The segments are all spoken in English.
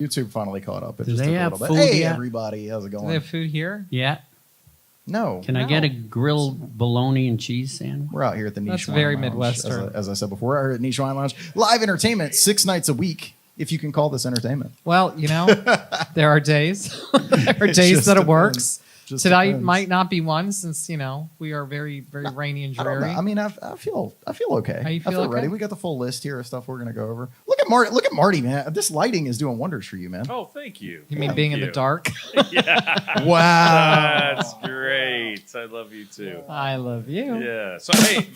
YouTube finally caught up. It Do just they took a have little bit. food Hey, yet? everybody. How's it going? Do they have food here? Yeah. No. Can I get a grilled bologna and cheese sandwich? We're out here at the Niche That's Wine very Lounge, Midwestern. As I said before, we're out here at Niche Wine Lounge. Live entertainment 6 nights a week, if you can call this entertainment. Well, there are days. There are It days just that it depends. works. Just Tonight depends. might not be one since, we are very, very rainy and I don't know. dreary. I mean, I feel okay. How you I feel feel ready. okay? We got the full list here of stuff we're going to go over. Look at Marty, man. This lighting is doing wonders for you, man. Oh, thank you. You mean being in the dark? Wow. That's great. I love you too. I love you. Yeah. So hey,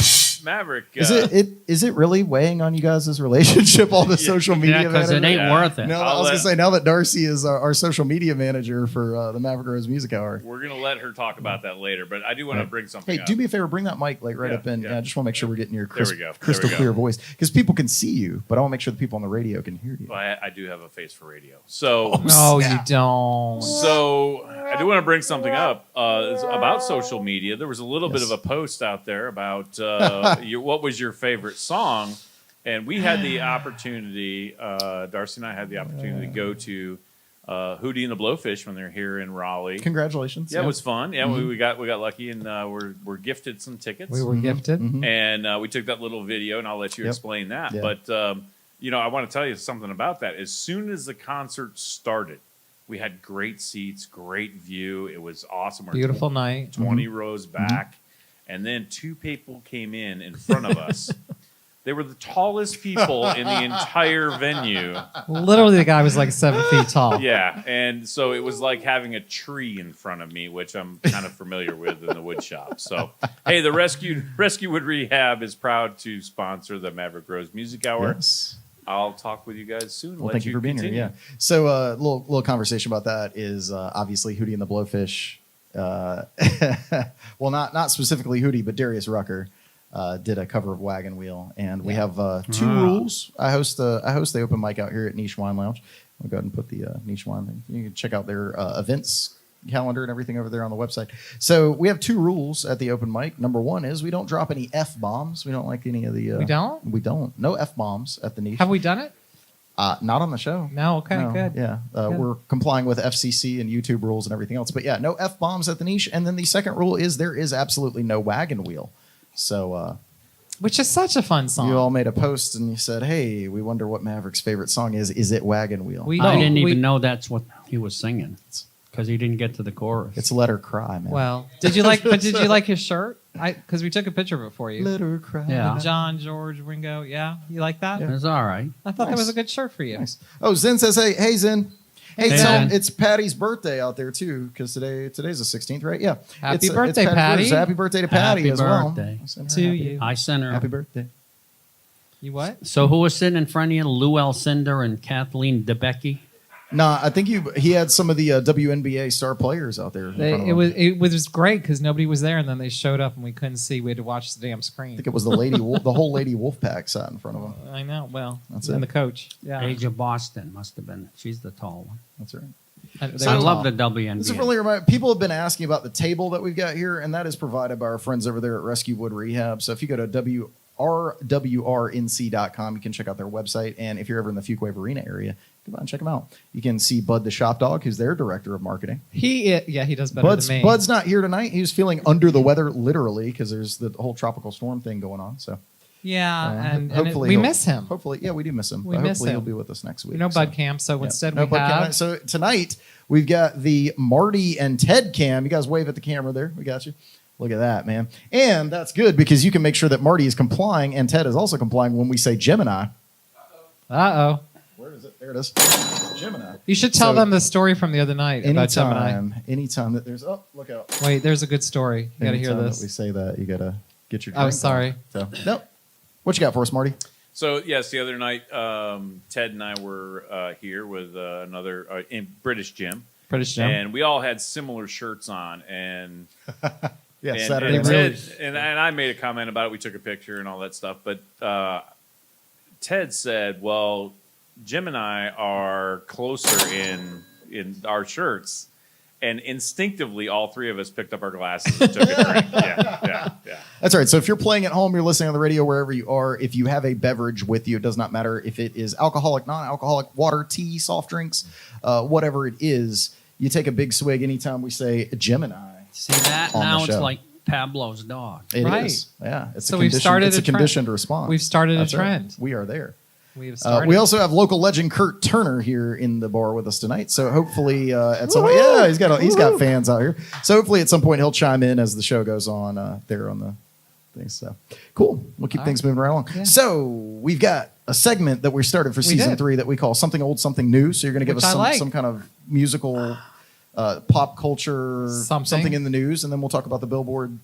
Maverick. Is it really weighing on you guys' relationship, all the social media? Yeah, because it manager? ain't worth it. No, I was going to say, now that Darcy is our social media manager for the Maverick Rose Music Hour. We're gonna let her talk about that later, but I do want to bring something Hey, up. do me a favor, bring that mic right Yeah, up in. yeah. I just want to make sure we're getting your There we go. There crystal we go. clear voice, because people can see you, but I want to make sure the people on the radio can hear you. Well, I do have a face for radio. So No, you snap. don't. So I do want to bring something up it's about social media. There was a little bit Yes. of a post out there about what was your favorite song, and we had the opportunity. Darcy and I had the opportunity to go to Hootie and the Blowfish when they're here in Raleigh. Congratulations! Yeah, it was fun. Yeah, we got lucky and we're gifted some tickets. We were gifted. And we took that little video, and I'll let you Yep. explain that. Yeah. But I want to tell you something about that. As soon as the concert started, we had great seats, great view. It was awesome. We're Beautiful night. 20 rows back, and then two people came in front of us. They were the tallest people in the entire venue. Literally, the guy was like 7 feet tall. Yeah, and so it was like having a tree in front of me, which I'm kind of familiar with in the wood shop. So, hey, the Rescue Wood Rehab is proud to sponsor the Maverick Rose Music Hour. Yes. I'll talk with you guys soon. Well, Let thank you for being continue. here. Yeah. So, little conversation about that is obviously Hootie and the Blowfish. Well, not specifically Hootie, but Darius Rucker did a cover of Wagon Wheel, and we have two rules. I host the open mic out here at Niche Wine Lounge. I'll go ahead and put the Niche Wine thing. You can check out their events calendar and everything over there on the website. So we have two rules at the open mic. Number one is we don't drop any F-bombs. We don't like any of the... We don't? We don't. No F-bombs at the Niche. Have we done it? Not on the show. No? Okay, No, good. Yeah. Good. We're complying with FCC and YouTube rules and everything else. But yeah, no F-bombs at the Niche. And then the second rule is there is absolutely no Wagon Wheel. So Which is such a fun song. you all made a post and you said, hey, we wonder what Maverick's favorite song is. Is it Wagon Wheel? I didn't even know that's what he was singing because he didn't get to the chorus. It's Let Her Cry, man. Well, did you like his shirt? Because we took a picture of it for you. Let Her Cry. Yeah. John, George, Ringo. Yeah, you like that? Yeah. It's all right. I thought that Nice. was a good shirt for you. Nice. Oh, Zen says, hey, Zen. Hey, Hey, tell him Zen. it's Patty's birthday out there, too, because today's the 16th, right? Yeah. Happy It's birthday, Patty's Patty. birthday, so happy birthday to Patty Happy as well. birthday. I sent her To happy- you. I sent her. Happy birthday. You what? So who was sitting in front of you? Lou Alcindor and Kathleen DeBecky? Nah, I think he had some of the WNBA star players out there. In front of him. It was great because nobody was there, and then they showed up, and we couldn't see. We had to watch the damn I screen. think it was the whole Lady Wolf Pack sat in front of him. I know. Well, That's and it. the coach. Yeah. Age of Boston must have been. She's the tall one. That's right. They I were love tall. the WNBA. This is really people have been asking about the table that we've got here, and that is provided by our friends over there at Rescue Wood Rehab. So if you go to rwrnc.com, you can check out their website. And if you're ever in the Fuquay Arena area, come on and check them out. You can see Bud the Shop Dog, who's their director of marketing. He does better than me. Bud's not here tonight. He was feeling under the weather, literally, because there's the whole tropical storm thing going on. So Yeah, and hopefully we he'll- miss him. Hopefully, yeah, we do miss him. We but miss hopefully him. he'll be with us next week. No so. bud camp, so Yeah. instead No we bud have cam. So tonight we've got the Marty and Ted cam. You guys wave at the camera there. We got you. Look at that, man. And that's good because you can make sure that Marty is complying and Ted is also complying when we say Gemini. Uh-oh. Where is it? There it is. Gemini. You should tell So them the story from the other night about Gemini. Anytime that there's look out. Wait, there's a good story. You got to hear Anytime that we this. say that, you got to get your Oh, drink on. sorry. So, nope. What you got for us, Marty? So yes, the other night, Ted and I were here with another in British Jim, British Jim. and we all had similar shirts on. And Yeah, and, Saturday and, night. Ted, and I made a comment about it. We took a picture and all that stuff. But Ted said, "Well, Jim and I are closer in our shirts." And instinctively, all three of us picked up our glasses and took a drink. Yeah. That's right. So if you're playing at home, you're listening on the radio, wherever you are, if you have a beverage with you, it does not matter if it is alcoholic, non-alcoholic, water, tea, soft drinks, whatever it is, you take a big swig anytime we say Gemini. See that? on the Now it's show. like Pablo's dog. It Right. is. Yeah. It's So a we've condition, started it's a a trend. conditioned response. We've started a That's right. trend. We are there. We have started. We also have local legend Kurt Turner here in the bar with us tonight. So hopefully at some point, yeah, he's got fans out here. So hopefully at some point he'll chime in as the show goes on there on the thing. So cool. We'll keep things moving right along. Yeah. So we've got a segment that we started for season did. 3 that we call Something Old, Something New. So you're going to give Which us I like. some kind of musical pop culture, Something. in the news, and then we'll talk about the Billboard.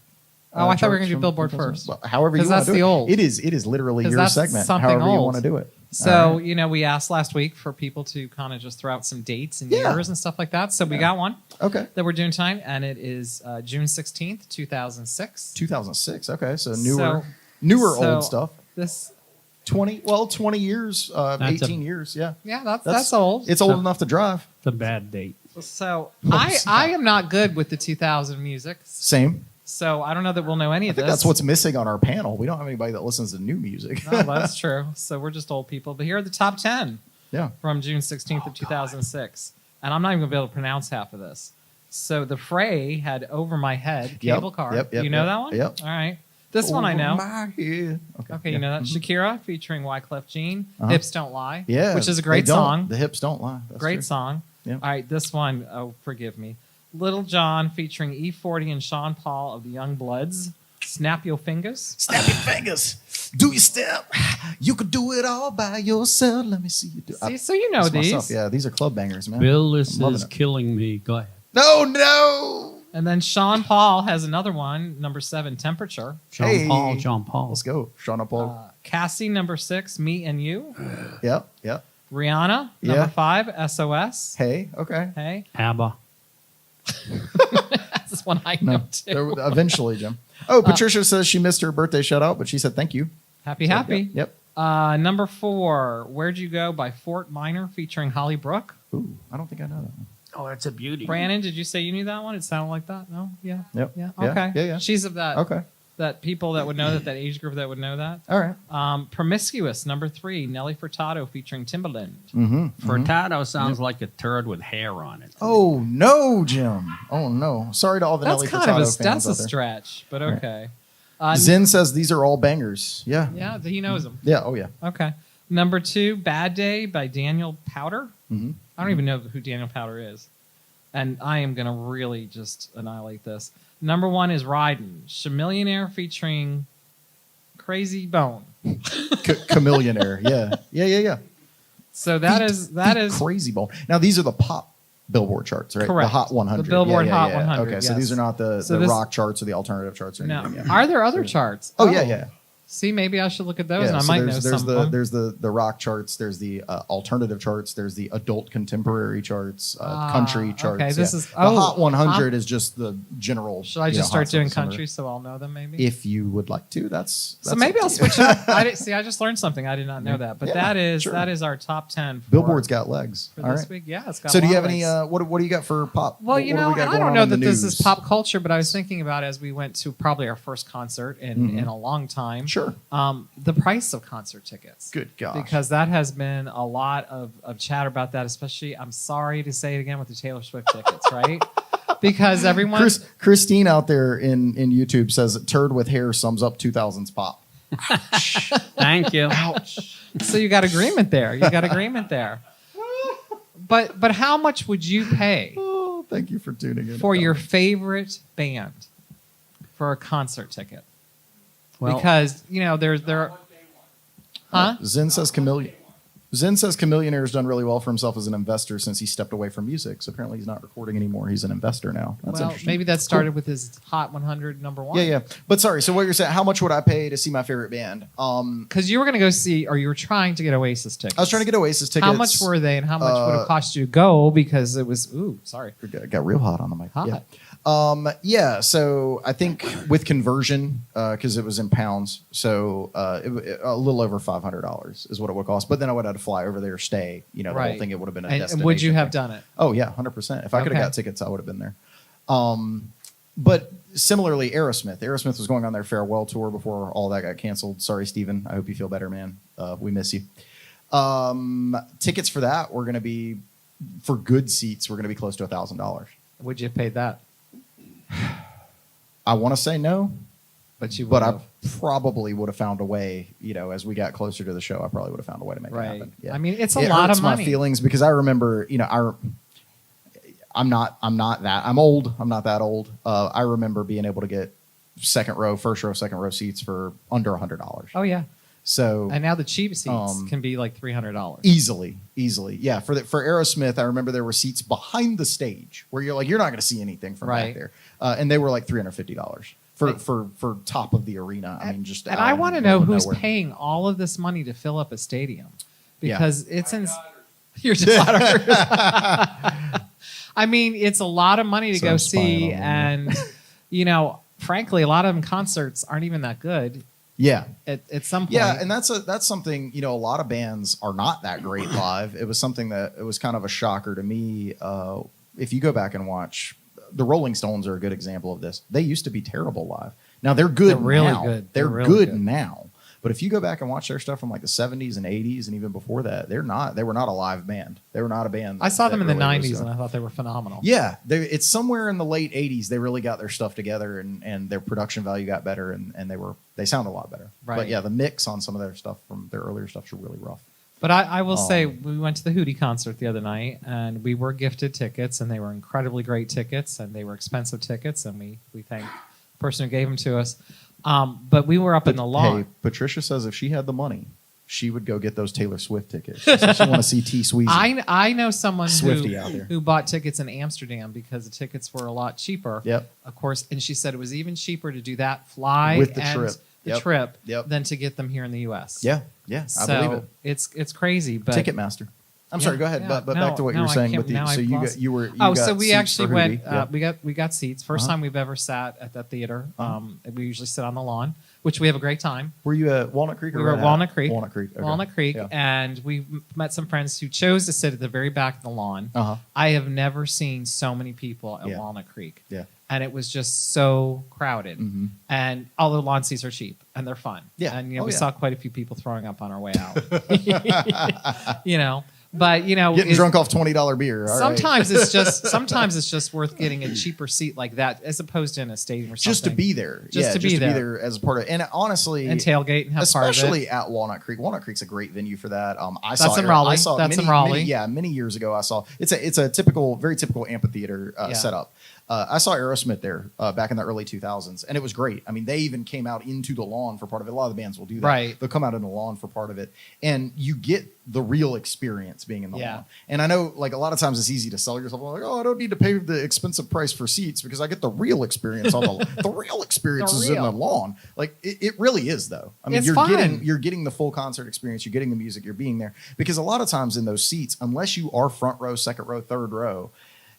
Oh, I thought we were charts gonna do from- Billboard from- first. Well, however you 'Cause want that's to do the it. old. It is literally 'Cause your that's segment. something However you old. want to do it. So, All right. we asked last week for people to kind of just throw out some dates and Yeah. years and stuff like that. So we got one Okay. that we're doing tonight, and it is June 16th, 2006. 2006. Okay, so So- newer so old stuff. This, 20 years, That's 18 years. Yeah, yeah, that's old. It's old enough to drive. It's a bad date. So I am not good with the 2000 music. Same. So I don't know that we'll know any I of think this. that's what's missing on our panel. We don't have anybody that listens to new music. No, that's true. So we're just old people. But here are the top 10 Yeah. from June 16th of 2006. And I'm not even going to be able to pronounce half of this. So the Fray had Over My Head, Cable Car. Yep, you know that one? Yep. All right. This one I know. Over my head. Okay, yeah. you know that. Mhm. Shakira featuring Wyclef Jean, Uh-huh. Hips Don't Lie. Yeah, Which is a they great don't. song. The hips don't lie. That's Great true. song. Yeah. All right, this one, oh, forgive me. Little John featuring E40 and Sean Paul of the Young Bloods. Snap Your Fingers. Snap your fingers. Do your step. You could do it all by yourself. Let me see you do. See, so you know That's these. myself. Yeah, these are club bangers, man. Bill, this I'm loving is it. killing me. Go ahead. No. And then Sean Paul has another one, number 7, Temperature. John Paul. Let's go. Shauna Paul. Cassie, number 6, Me and You. Yep. Yep. Rihanna, Yeah. number 5, SOS. Hey. Okay. Hey, ABBA. that's one I know too. Eventually, Jim. Oh, Patricia says she missed her birthday shout out, but she said thank you. Happy. Yep. Number 4, Where'd You Go by Fort Minor featuring Holly Brook. Ooh, I don't think I know that one. Oh, that's a beauty. Brandon, did you say you knew that one? It sounded like that. No? Yeah. Yep. Yeah. Yeah. Okay. Yeah, yeah. She's of that Okay. that people that would know that age group that would know that. All right. Promiscuous, number 3, Nelly Furtado featuring Timbaland. Mm-hmm. Furtado sounds like a turd with hair on it. Oh no, Jim. Oh no. Sorry to all the That's Nelly kind Furtado of a fans that's a out there. stretch, but Right. okay. Zen says these are all bangers. Yeah. Yeah, he knows them. Yeah. Oh yeah. Okay. Number 2, Bad Day by Daniel Powder. Mm-hmm. I don't even know who Daniel Powder is. And I am going to really just annihilate this. Number 1 is Ridin'. Chamillionaire featuring Crazy Bone. Chameleonaire. Yeah. Yeah. So that is Crazy Ball. Now these are the pop Billboard charts, right? Correct. The Hot 100. The Billboard Yeah, yeah, Hot yeah. 100, Okay, so yes. these are not the So this- rock charts or the alternative charts or no. anything. Yeah. Are there other charts? Oh yeah. See, maybe I should look at those, Yeah, and I so might know there's some of them. there's the rock charts, there's the alternative charts, there's the adult contemporary charts, country charts. okay, this yeah. is- the oh, Hot 100 is just the general. Should I you know, just start hot doing stuff. country so I'll know them? Maybe. If you would like to, that's So maybe up I'll to you. switch it up. I just learned something. I did not know that. But Yeah, that is sure. our top 10. For, Billboard's got legs. for All this right. week. Yeah, it's got. So a do you lot have of any? legs. What do you got for pop? Well, What you do know, we got I going don't on know in the that this is news? pop culture, but I was thinking about as we went to probably our first concert in a long time. Sure. The price of concert tickets. Good gosh. Because that has been a lot of chatter about that, especially, I'm sorry to say it again, with the Taylor Swift tickets, right? Because everyone. Christine out there in YouTube says turd with hair sums up 2000s pop. Thank you. So you got agreement there. But how much would you pay Oh, thank you for tuning in. for your favorite band for a concert ticket? Well, Because, there. Huh? Zen says Chameleonaire has done really well for himself as an investor since he stepped away from music. So apparently he's not recording anymore. He's an investor now. That's Well, interesting. maybe that started with his Hot 100 number 1. Yeah. But sorry. So what you're saying? How much would I pay to see my favorite band? Because you were going to go see, or you were trying to get Oasis tickets. I was trying to get Oasis tickets. How much were they, and how much would it cost you to go? Because it was, sorry. Got real hot on the mic. Hot. Yeah, so I think with conversion, because it was in pounds, so a little over $500 is what it would cost. But then I would have to fly over there, stay. You know, the whole thing. It would have been a destination. And would you have thing. done it? Oh yeah, 100%. If I could have Okay. got tickets, I would have been there. But similarly, Aerosmith was going on their farewell tour before all that got canceled. Sorry, Steven. I hope you feel better, man. We miss you. Tickets for that were going to be, for good seats, were going to be close to $1,000. Would you have paid that? I want to say no, But you would but I have. probably would have found a way. You know, as we got closer to the show, I probably would have found a way to make it Right. happen. Yeah. I mean, it's a It lot hurts of money. my feelings because I remember, you know, I'm not that. I'm old. I'm not that old. I remember being able to get first row, second row seats for under $100. Oh yeah. So And now the cheap seats can be like $300. easily, yeah. For Aerosmith, I remember there were seats behind the stage where you're not going to see anything from Right. back there, and they were like $350 for top of the arena. I mean, just And out I in want to the know middle of who's nowhere. paying all of this money to fill up a stadium, Yeah. because it's in your daughter. I mean, it's a lot of money to So go I'm spying see, on them. and you know, frankly, a lot of them concerts aren't even that good. Yeah. At some point, Yeah, and that's something, you know, a lot of bands are not that great live. It was something that it was kind of a shocker to me. If you go back and watch, the Rolling Stones are a good example of this. They used to be terrible live. Now they're good. They're really now. good. They're They're really good good. now. But if you go back and watch their stuff from like the 70s and 80s and even before that, they were not a live band. They were not a band. I saw them in the really was, '90s, and I thought they were phenomenal. yeah, it's somewhere in the late 80s they really got their stuff together, and their production value got better, and they sound a lot better. Right. But yeah, the mix on some of their stuff from their earlier stuff was really rough. But I will say, we went to the Hootie concert the other night, and we were gifted tickets, and they were incredibly great tickets, and they were expensive tickets, and we thank the person who gave them to us. But we were up in the lawn. Hey, Patricia says if she had the money, she would go get those Taylor Swift tickets. She says she want to see T Sweezy. I know someone Swiftie out there. who bought tickets in Amsterdam because the tickets were a lot cheaper. Yep. Of course, and she said it was even cheaper to do that fly With the and trip. the Yep. trip Yep. than to get them here in the U.S. Yeah, I So believe it. it's crazy, but Ticketmaster. I'm sorry. Go ahead. yeah. But No, back to what you no, were I saying can't- with the. now I So you lost- got you were. You Oh, got so we seats actually for went. Hootie. Yeah. We got seats. First Uh-huh. time we've ever sat at that theater. We usually sit on the lawn, which we have a great time. Were you at Walnut Creek? Or We were at Walnut Creek. Walnut Creek. Okay. Walnut Creek, Yeah. and we met some friends who chose to sit at the very back of the lawn. Uh-huh. I have never seen so many people at Yeah. Walnut Creek. Yeah. And it was just so crowded. Mhm. And all the lawn seats are cheap and they're fun. Yeah. And we Oh, yeah. saw quite a few people throwing up on our way out. But Getting drunk off $20 beer. All right. sometimes it's just worth getting a cheaper seat like that as opposed to in a stadium or something. Just to be there. Just Yeah, to be there. as a part of it. And honestly, and tailgate and have part of it. especially at Walnut Creek. Walnut Creek's a great venue for that. That's in Raleigh. That's in Raleigh. Many years ago, I saw it's a very typical amphitheater Yeah. setup. I saw Aerosmith there back in the early 2000s, and it was great. I mean, they even came out into the lawn for part of it. A lot of the bands will do that. Right. They'll come out in the lawn for part of it, and you get the real experience being in the Yeah. lawn. And I know, like, a lot of times it's easy to sell yourself. Like, oh, I don't need to pay the expensive price for seats because I get the real experience on the real experience is in the real. lawn. Like, it really is, though. I mean, It's fun. you're getting the full concert experience. You're getting the music. You're being there because a lot of times in those seats, unless you are front row, second row, third row,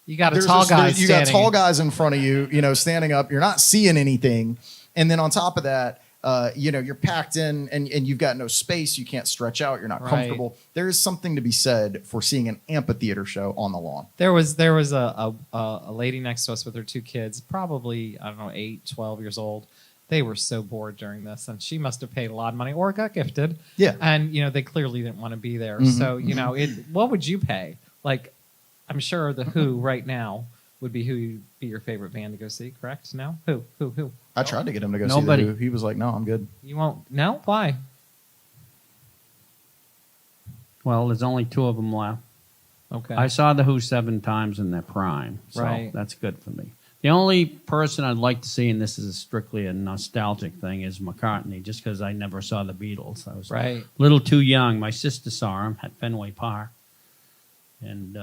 You got a there's tall this- guy you got standing. tall guys in front of you, standing up. You're not seeing anything, and then on top of that, you're packed in, and you've got no space. You can't stretch out. You're not Right. comfortable. There is something to be said for seeing an amphitheater show on the lawn. There was a lady next to us with her two kids, probably, I don't know, 8, 12 years old. They were so bored during this, and she must have paid a lot of money or got gifted. Yeah. And, they clearly didn't want to be there. Mhm, So, what would you pay? Like, I'm sure the Who right now would be your favorite band to go see, correct? No? Who? I tried to get him to go Nobody. see the Who. He was like, "No, I'm good." You won't? No? Why? Well, there's only 2 of them left. Okay. I saw the Who 7 times in their prime, so Right. that's good for me. The only person I'd like to see, and this is strictly a nostalgic thing, is McCartney, just because I never saw the Beatles. I was Right. a little too young. My sister saw him at Fenway Park, and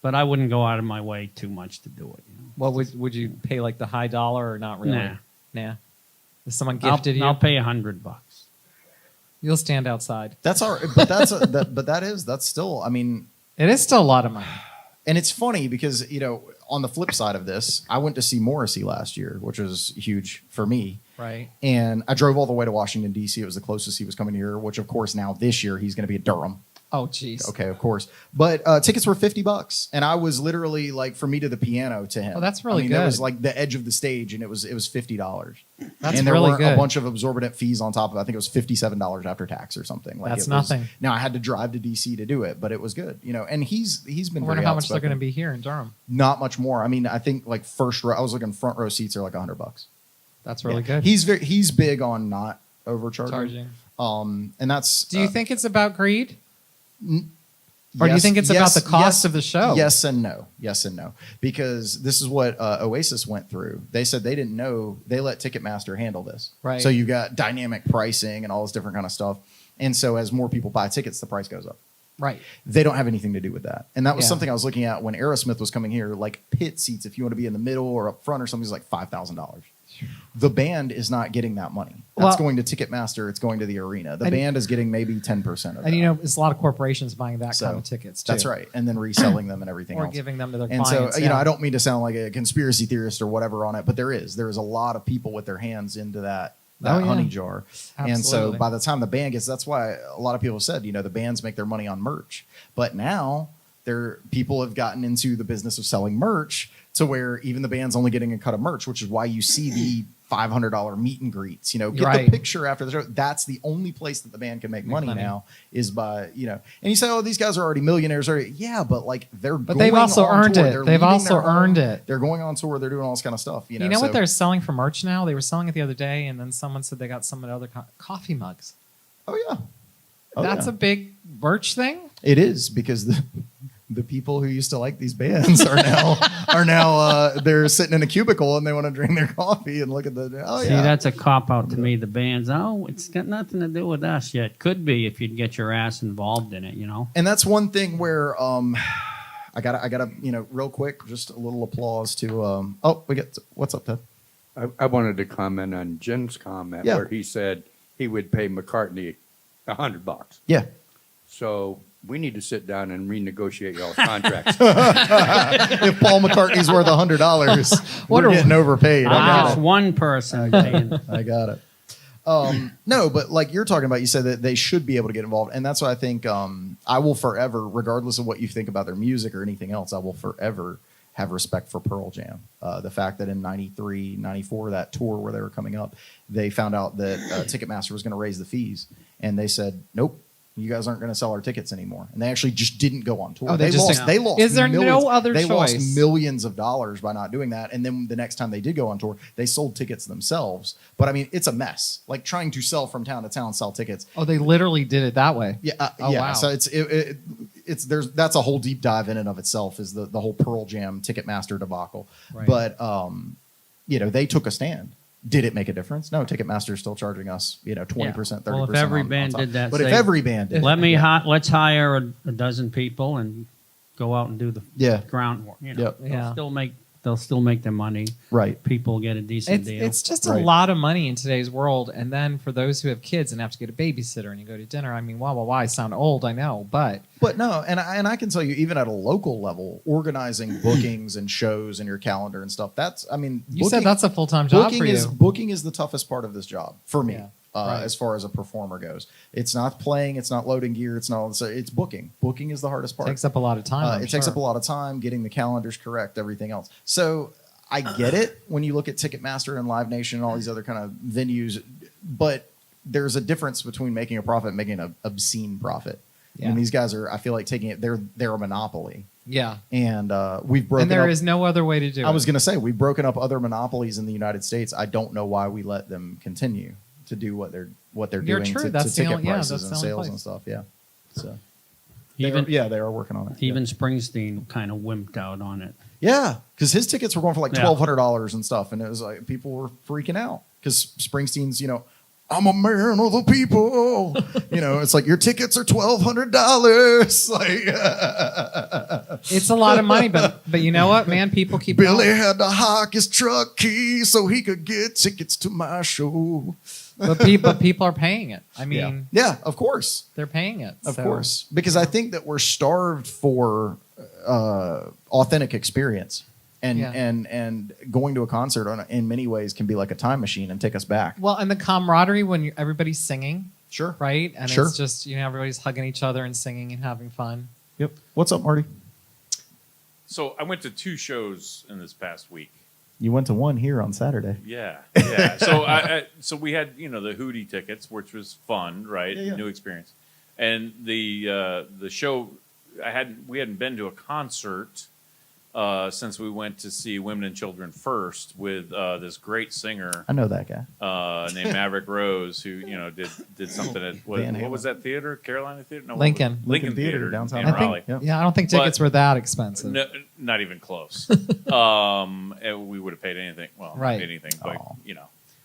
but I wouldn't go out of my way too much to do it. What would you pay, like the high dollar or not really? Nah. If someone I'll, gifted you, I'll pay $100. you'll stand outside. That's all right, but that's still. I mean, It is still a lot of money. and it's funny because on the flip side of this, I went to see Morrissey last year, which was huge for me. Right. And I drove all the way to Washington, D.C. It was the closest he was coming here, which, of course, now this year he's going to be at Durham. Oh, jeez. Okay, of course. But tickets were $50, and I was literally like, for me to the piano to him. Oh, that's really That good. was like the edge of the stage, and it was $50. That's and there really were good. a bunch of absorbent fees on top of it. I think it was $57 after tax or something. Like That's it was, nothing. Now I had to drive to DC to do it, but it was good. And he's been I very wonder how much they're outspoken. going to be here in Durham. Not much more. I mean, I think like first row. I was looking front row seats are like $100. That's really Yeah. good. He's big on not overcharging. Charging. And that's. Do you think it's about greed? Or do you think it's about the cost of the show? Yes and no. Yes and no. Because this is what Oasis went through. They said they didn't know. They let Ticketmaster handle this. Right. So you got dynamic pricing and all this different kind of stuff. And so as more people buy tickets, the price goes up. Right. They don't have anything to do with that. And that was Yeah. something I was looking at when Aerosmith was coming here. Like pit seats, if you want to be in the middle or up front or something, is like $5,000. The band is not getting that money. That's Well- going to Ticketmaster. It's going to the arena. The And- band is getting maybe 10% of that. And there's a lot of corporations buying that So, kind of tickets too. That's right. And then reselling them and everything Or else. giving them to their And clients. so, I don't mean to sound like a conspiracy theorist or whatever on it, but there is a lot of people with their hands into that Oh, yeah. honey jar. And so Absolutely. by the time the band gets, that's why a lot of people said, the bands make their money on merch. But now people have gotten into the business of selling merch to where even the band's only getting a cut of merch, which is why you see the $500 meet and greets. Get Right. the picture after the show. That's the only place that the band can make money now is by, and you say, oh, these guys are already millionaires. Yeah, but like But they've also earned it. They've leaving also their home. earned it. They're going on tour. They're doing all this kind of stuff. You know so- what they're selling for merch now? They were selling it the other day, and then someone said they got some of the other coffee mugs. Oh yeah. Oh, That's yeah. a big merch thing. It is because the people who used to like these bands are now they're sitting in a cubicle and they want to drink their coffee and look at the See, that's a cop out to me. The bands, it's got nothing to do with us yet. Could be if you'd get your ass involved in it, And that's one thing where I gotta real quick, just a little applause to what's up, Ted? I wanted to comment on Jim's comment Yeah. where he said he would pay McCartney $100. Yeah. So we need to sit down and renegotiate y'all's contracts. If Paul McCartney's worth $100, we're getting overpaid. I I'm got just it. one person paying. I got it. No, but like you're talking about, you said that they should be able to get involved. And that's why I think I will forever, regardless of what you think about their music or anything else, I will forever have respect for Pearl Jam. The fact that in 93, 94, that tour where they were coming up, they found out that Ticketmaster was going to raise the fees. And they said, nope. You guys aren't going to sell our tickets anymore, and they actually just didn't go on tour. Oh, they just They lost. Is there no millions. other They choice? lost millions of dollars by not doing that. And then the next time they did go on tour, they sold tickets themselves. But I mean, it's a mess. Like trying to sell from town to town, sell tickets. Oh, they literally did it that way. Yeah, Oh, yeah. wow. So that's a whole deep dive in and of itself. Is the whole Pearl Jam Ticketmaster debacle. Right. But they took a stand. Did it make a difference? No, Ticketmaster is still charging us, 20%, 30%. Well, if every on band top. did that, but if say, every band did, let's hire a dozen people and go out and do the Yeah. groundwork. Yep. Yeah. They'll still make their money. right. People get a decent deal. It's just a Right. lot of money in today's world. And then for those who have kids and have to get a babysitter and you go to dinner, I mean, wow, I sound old, I know, but But no, and I can tell you, even at a local level, organizing bookings and shows and your calendar and stuff. you said that's a full-time job for you. Booking is the toughest part of this job for me, Yeah, right. as far as a performer goes. It's not playing, it's not loading gear, it's booking. Booking is the hardest part. Takes up a lot of time. It takes up a lot of time getting the calendars correct, everything else. So I get it when you look at Ticketmaster and Live Nation and all these other kind of venues, but there's a difference between making a profit and making an obscene profit. I Yeah. mean, these guys I feel like taking it, they're a monopoly. Yeah. And we've broken And there up. is no other way to do it. I was going to say, we've broken up other monopolies in the United States. I don't know why we let them continue to do what they're You're doing true. to That's the ticket only- yeah, prices that's and the only sales place. and stuff. Yeah. So Even they are working on it. even Springsteen kind of wimped out on it. Yeah, because his tickets were going for like Yeah. $1,200 and stuff, and it was like people were freaking out because Springsteen's, I'm a man of the people. It's like your tickets are $1,200. Like It's a lot of money, but you know what, man? People keep Billy going. had to hawk his truck keys so he could get tickets to my show. But people are paying it. I mean, Yeah, of course. they're paying it. Of so- course. Because I think that we're starved for authentic experience. And Yeah. and going to a concert in many ways can be like a time machine and take us back. Well, and the camaraderie when everybody's singing, Sure. right? And Sure. it's just, everybody's hugging each other and singing and having fun. Yep. What's up, Marty? So I went to 2 shows in this past week. You went to one here on Saturday. Yeah, yeah. So we had the Hootie tickets, which was fun, right? Yeah, yeah. New experience. And the show we hadn't been to a concert since we went to see Women and Children First with this great singer I know that guy. named Maverick Rose, who did something at what Van Halen. was that theater? Carolina Theater? No, what Lincoln. was it? Lincoln Theater downtown. in I think, Raleigh. Yep. yeah, I don't think tickets But- were that expensive. No, not even close. And we would have paid anything. Well, not Right. anything, but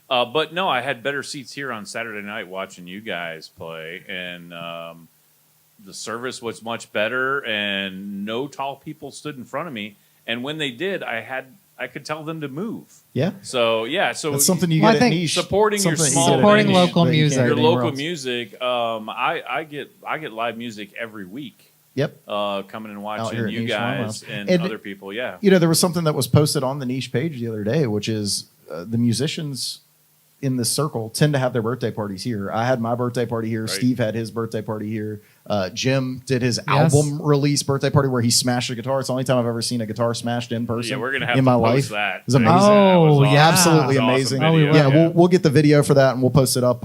Aw. but no, I had better seats here on Saturday night watching you guys play, and the service was much better, and no tall people stood in front of me. And when they did, I could tell them to move. Yeah. So That's something you Well, get I at think niche. supporting your Something you small get at Supporting niche local that you can't music. get your anywhere local else. music. I get live music every week. Yep. Coming and here watching at you Niche guys Wine and Lounge. And- other people. Yeah. There was something that was posted on the niche page the other day, which is the musicians in this circle tend to have their birthday parties here. I had my birthday party here. Right. Steve had his birthday party here. Jim did his album release birthday party where he smashed a guitar. It's the only time I've ever seen a guitar smashed in person. Yeah, we're gonna have in to my post life. that. It was amazing. Oh, That was yeah. Absolutely That was amazing. awesome video. Yeah, we'll get the video for that and we'll post it up.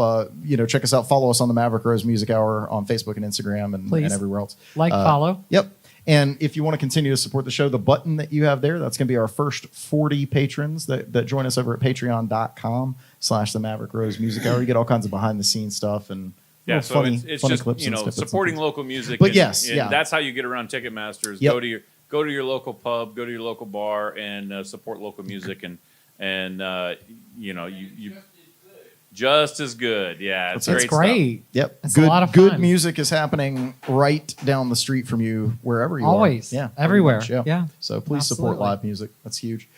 Check us out. Follow us on the Maverick Rose Music Hour on Facebook and Instagram and Please. everywhere else. Follow. Yep. And if you want to continue to support the show, the button that you have there, that's going to be our first 40 patrons that join us over at patreon.com/the Maverick Rose Music Hour. You get all kinds of behind the scenes stuff and Yeah, little so funny, it's funny just clips and snippets and supporting things. local music. But and- yes, and yeah. that's how you get around Ticketmasters. Yep. Go to your local pub, go to your local bar, and support local music, and you just as good. Yeah, it's That's great. great. Yep. It's a lot of Good fun. music is happening right down the street from you, wherever you Always. are. Yeah. pretty Everywhere. much, Yeah. So please support Absolutely. live music. That's huge.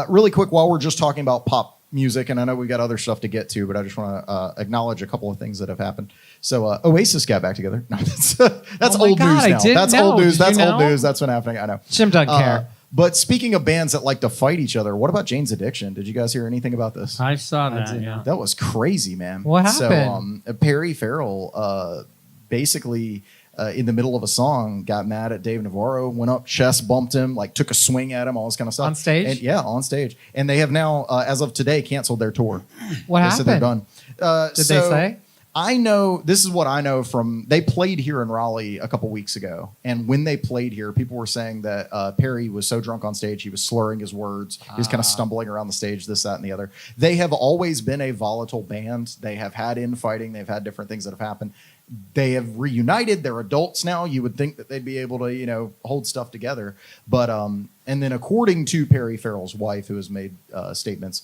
Really quick, while we're just talking about pop music, and I know we've got other stuff to get to, but I just want to acknowledge a couple of things that have happened. So Oasis got back together. No, that's Oh my old God, news I now. didn't That's know. old news. Did you That's old know? news. That's been happening. I know. Jim doesn't care. But speaking of bands that like to fight each other, what about Jane's Addiction? Did you guys hear anything about this? I saw that. did Yeah. That was crazy, man. What So, happened? Perry Farrell, basically, in the middle of a song, got mad at Dave Navarro, went up, chest bumped him, like took a swing at him, all this kind of stuff. On stage? And, yeah, on stage. And they have now, as of today, canceled their tour. What They said they're happened? done. Did they say? I know, this is what I know from, they played here in Raleigh a couple weeks ago. And when they played here, people were saying that Perry was so drunk on stage, he was slurring his words. He was kind of stumbling around the stage, this, that, and the other. They have always been a volatile band. They have had infighting. They've had different things that have happened. They have reunited. They're adults now. You would think that they'd be able to, hold stuff together. But, and then according to Perry Farrell's wife, who has made statements,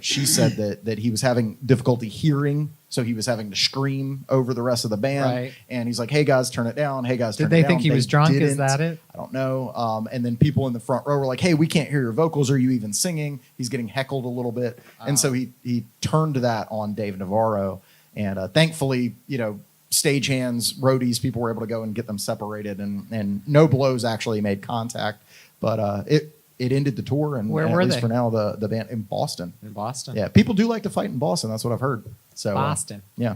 she said that he was having difficulty hearing, so he was having to scream over the rest of the band. Right. And he's like, "Hey guys, turn it down. Hey guys, turn Did it they down." think he was drunk? Is didn't. that it? I don't know. And then people in the front row were like, "Hey, we can't hear your vocals. Are you even singing?" He's getting heckled a little bit, and so he turned that on Dave Navarro. And thankfully, stagehands, roadies, people were able to go and get them separated, and no blows actually made contact. But it ended the tour, and Where at were least they? for now, the band in Boston. In Boston. Yeah, people do like to fight in Boston. That's what I've heard. So Boston. yeah,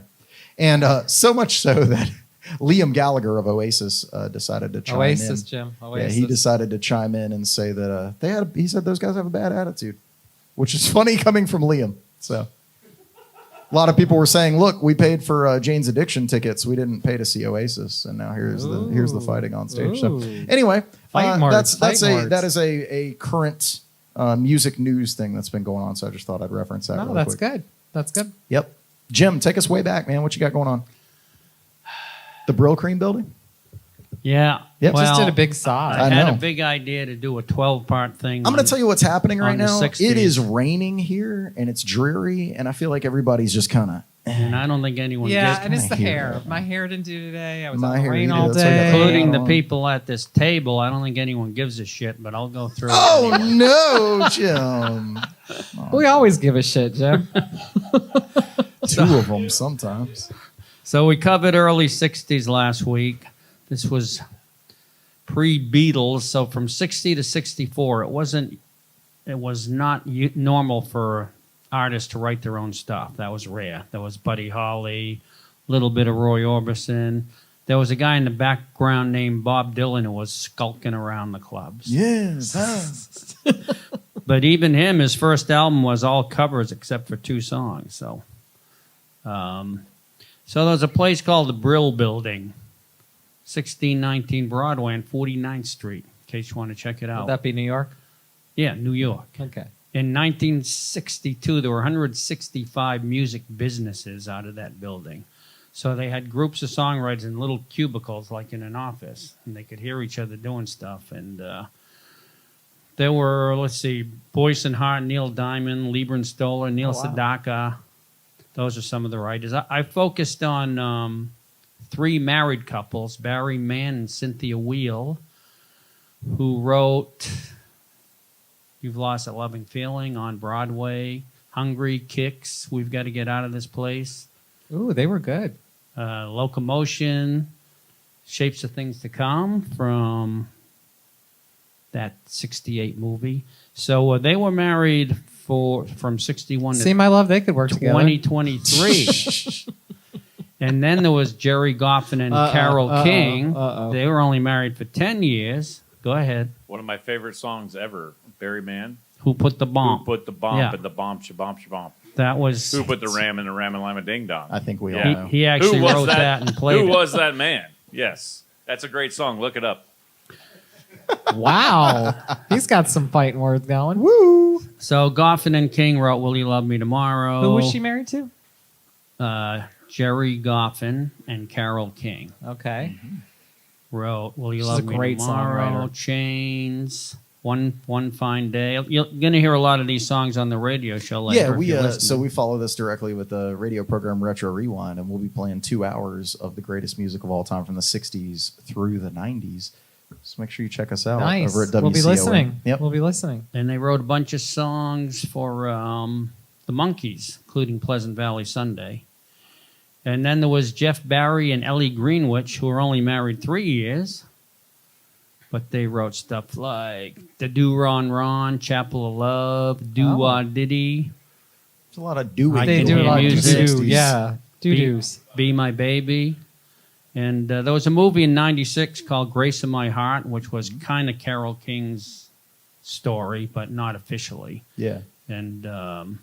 and so much so that Liam Gallagher of Oasis decided to chime in. Oasis, Jim. Oasis. Yeah, he decided to chime in and say that he said those guys have a bad attitude, which is funny coming from Liam. So a lot of people were saying, "Look, we paid for Jane's Addiction tickets. We didn't pay to see Oasis, and now here's the fighting on stage." So Ooh. anyway, Fight marks, that is a current music news thing that's been going on. So I just thought I'd reference that. No, really that's quick. good. That's good. Yep. Jim, take us way back, man. What you got going on? The Brill Cream building? Yeah. Yep. Well, Just did a big sigh. I I had know. a big idea to do a 12-part thing. I'm going to tell you what's happening right on the now. 60s. It is raining here, and it's dreary, and I feel like everybody's just kind of... And I don't think anyone Yeah, gets and it's the kinda hair. hear My hair didn't do today. I was My out in the hair rain either. all That's why I got day. the including the on. people at this table. I don't think anyone gives a shit, but I'll go through it. Oh, anyway. no, Jim. We always give a shit, Jim. Two of them sometimes. So we covered early 60s last week. This was pre-Beatles. So from 60 to 64, it was not normal for artists to write their own stuff. That was rare. There was Buddy Holly, a little bit of Roy Orbison. There was a guy in the background named Bob Dylan who was skulking around the clubs. Yes. But even him, his first album was all covers except for 2 songs. So there's a place called the Brill Building, 1619 Broadway and 49th Street, in case you want to check it out. Would that be New York? Yeah, New York. Okay. In 1962, there were 165 music businesses out of that building. So they had groups of songwriters in little cubicles, like in an office, and they could hear each other doing stuff. And there were, Boyce and Hart, Neil Diamond, Lieber Stoller, Neil Sedaka. Those are some of the writers. I focused on 3 married couples, Barry Mann and Cynthia Weil, who wrote You've Lost a Loving Feeling on Broadway, Hungry, Kicks, We've Got to Get Out of This Place. Ooh, they were good. Locomotion, Shapes of Things to Come from that 68 movie. So they were married from 61 See, to my love, they could work together. 2023. And then there was Jerry Goffin and Carole King. They were only married for 10 years. Go ahead. One of my favorite songs ever, Barry Mann. Who Put the Bomb? Who put the bomb Yeah. in the bomb, shabomb, shabomb. That was... Who put the ram in the ram and lima ding dong? I think we all He, know. he actually Who was wrote that and played Who it. was that man? Yes. That's a great song. Look it up. Wow. He's got some fighting words going. Woo! So Goffin and King wrote Will You Love Me Tomorrow? Who was she married to? Jerry Goffin and Carole King Okay. wrote Will You She's Love a Me great Tomorrow? songwriter. Chains, One Fine Day. You're going to hear a lot of these songs on the radio show later. Yeah, if we you listen. so we follow this directly with the radio program Retro Rewind, and we'll be playing 2 hours of the greatest music of all time from the 60s through the 90s. So make sure you check us out Nice. over at WCOA. We'll be listening. Yep. We'll be listening. And they wrote a bunch of songs for the Monkees, including Pleasant Valley Sunday. And then there was Jeff Barry and Ellie Greenwich, who were only married 3 years. But they wrote stuff like The Do Ron Ron, Chapel of Love, Do Wah Diddy, There's a lot of doing. They do a lot of music. doo-doo. Yeah. Doo-doos. Be My Baby. And there was a movie in 96 called Grace of My Heart, which was kind of Carole King's story, but not officially. Yeah. And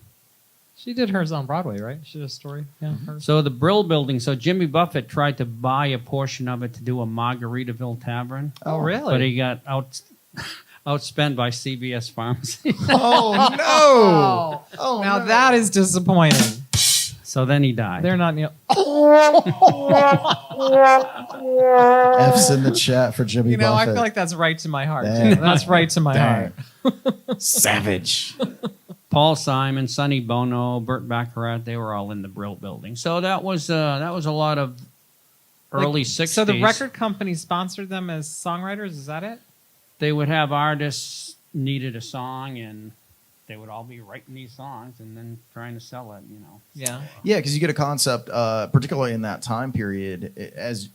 She did hers on Broadway, right? She did a story. Yeah. Hers. so the Brill Building, so Jimmy Buffett tried to buy a portion of it to do a Margaritaville Tavern, Oh, really? but he got outspent by CVS Pharmacy. Oh no! Oh, Oh, now no. that is disappointing. So then he died. They're not. F's in the chat for Jimmy You know, I Buffett. feel like that's right to my heart. Dang. That's right to my heart. Savage. Paul Simon, Sonny Bono, Burt Bacharach, they were all in the Brill Building. So that was a lot of early 60s. So the record company sponsored them as songwriters. Is that it? They would have artists needed a song, and they would all be writing these songs and then trying to sell it, you know. Yeah. Yeah, because you get a concept, particularly in that time period, as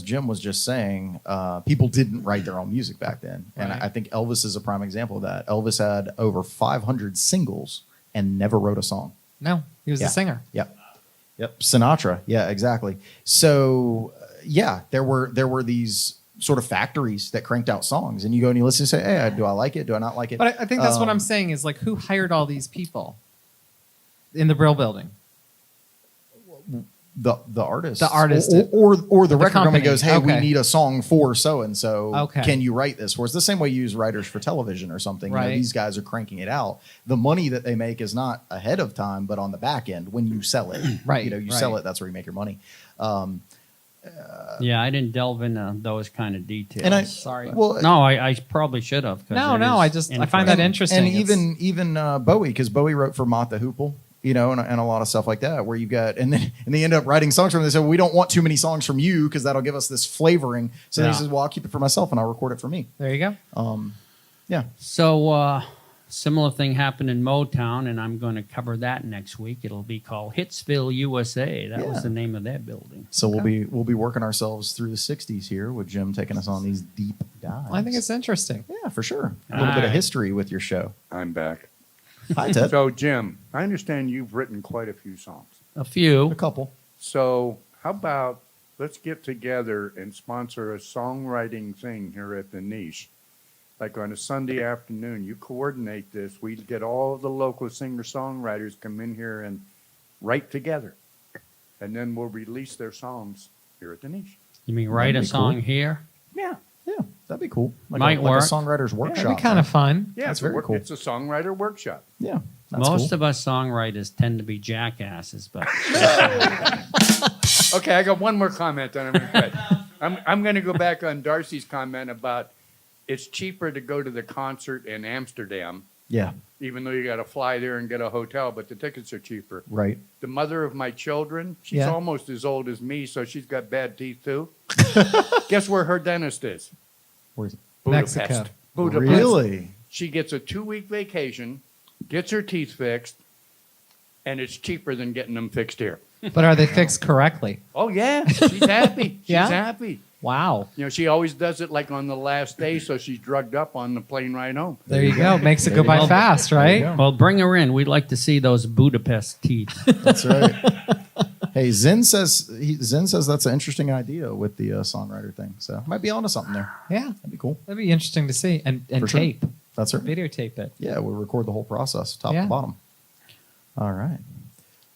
Jim was just saying, people didn't write their own music back then, and Right. I think Elvis is a prime example of that. Elvis had over 500 singles and never wrote a song. No, he was Yeah. a singer. Yep. Sinatra. Yeah, exactly. So yeah, there were these sort of factories that cranked out songs, and you go and you listen and say, "Hey, do I like it? Do I not like it?" But I think that's what I'm saying is like, who hired all these people in the Brill Building? The artist, The artist or the record company company. goes, "Hey, we Okay. need a song for so and so. Okay. Can you write this for us?" The same way you use writers for television or something. You know, Right. these guys are cranking it out. The money that they make is not ahead of time, but on the back end when you sell it. Right, You know, you right. sell it. That's where you make your money. Yeah, I didn't delve into those kind of details. And I Sorry. well, no, I probably should have. 'cause No, it no, is I find that interesting. And It's- even Bowie, because Bowie wrote for Mott the Hoople, you know, and a lot of stuff like that, where you got and they end up writing songs from them. They said, well, we don't want too many songs from you because that'll give us this flavoring. So Yeah. he says, well, I'll keep it for myself and I'll record it for me. There you go. Yeah. So similar thing happened in Motown, and I'm going to cover that next week. It'll be called Hitsville, USA. That Yeah. was the name of that building. So we'll be working ourselves through the '60s here with Jim taking us on these deep dives. I think it's interesting. yeah, for sure. A little bit of Alright. history with your show. I'm back. Hi, Ted. So, Jim, I understand you've written quite a few songs. A A few. couple. So, how about let's get together and sponsor a songwriting thing here at the Niche? Like on a Sunday afternoon, you coordinate this. We get all the local singer-songwriters come in here and write together. And then we'll release their songs here at the Niche. You mean write a That'd be song cool. here? Yeah. Yeah, that'd be cool. Like Might a work. songwriter's workshop. That'd be kind of fun. Yeah, That's it's a very cool. It's a songwriter workshop. Yeah, that's Most cool. of us songwriters tend to be jackasses, but Okay, I got one more comment that I'm going to cut. I'm going to go back on Darcy's comment about it's cheaper to go to the concert in Amsterdam, Yeah, even though you got to fly there and get a hotel, but the tickets are cheaper. right. The mother of my children, she's Yeah. almost as old as me, so she's got bad teeth too. Guess where her dentist is? Where's it? Mexico. Budapest. Really? She gets a 2-week vacation, gets her teeth fixed, and it's cheaper than getting them fixed here. But are they fixed correctly? Oh yeah, she's happy. She's Yeah? happy. Wow. You know, she always does it like on the last day, so she's drugged up on the plane ride home. There you go. Makes it There go you by go. fast, There you right? go. well, bring her in. We'd like to see those Budapest teeth. That's right. Hey, Zen says that's an interesting idea with the songwriter thing. So might be onto something there. Yeah. That'd be cool. That'd be interesting to see. And For sure. tape. That's right. Videotape it. Yeah, we'll record the whole process, top Yeah. to bottom. All right.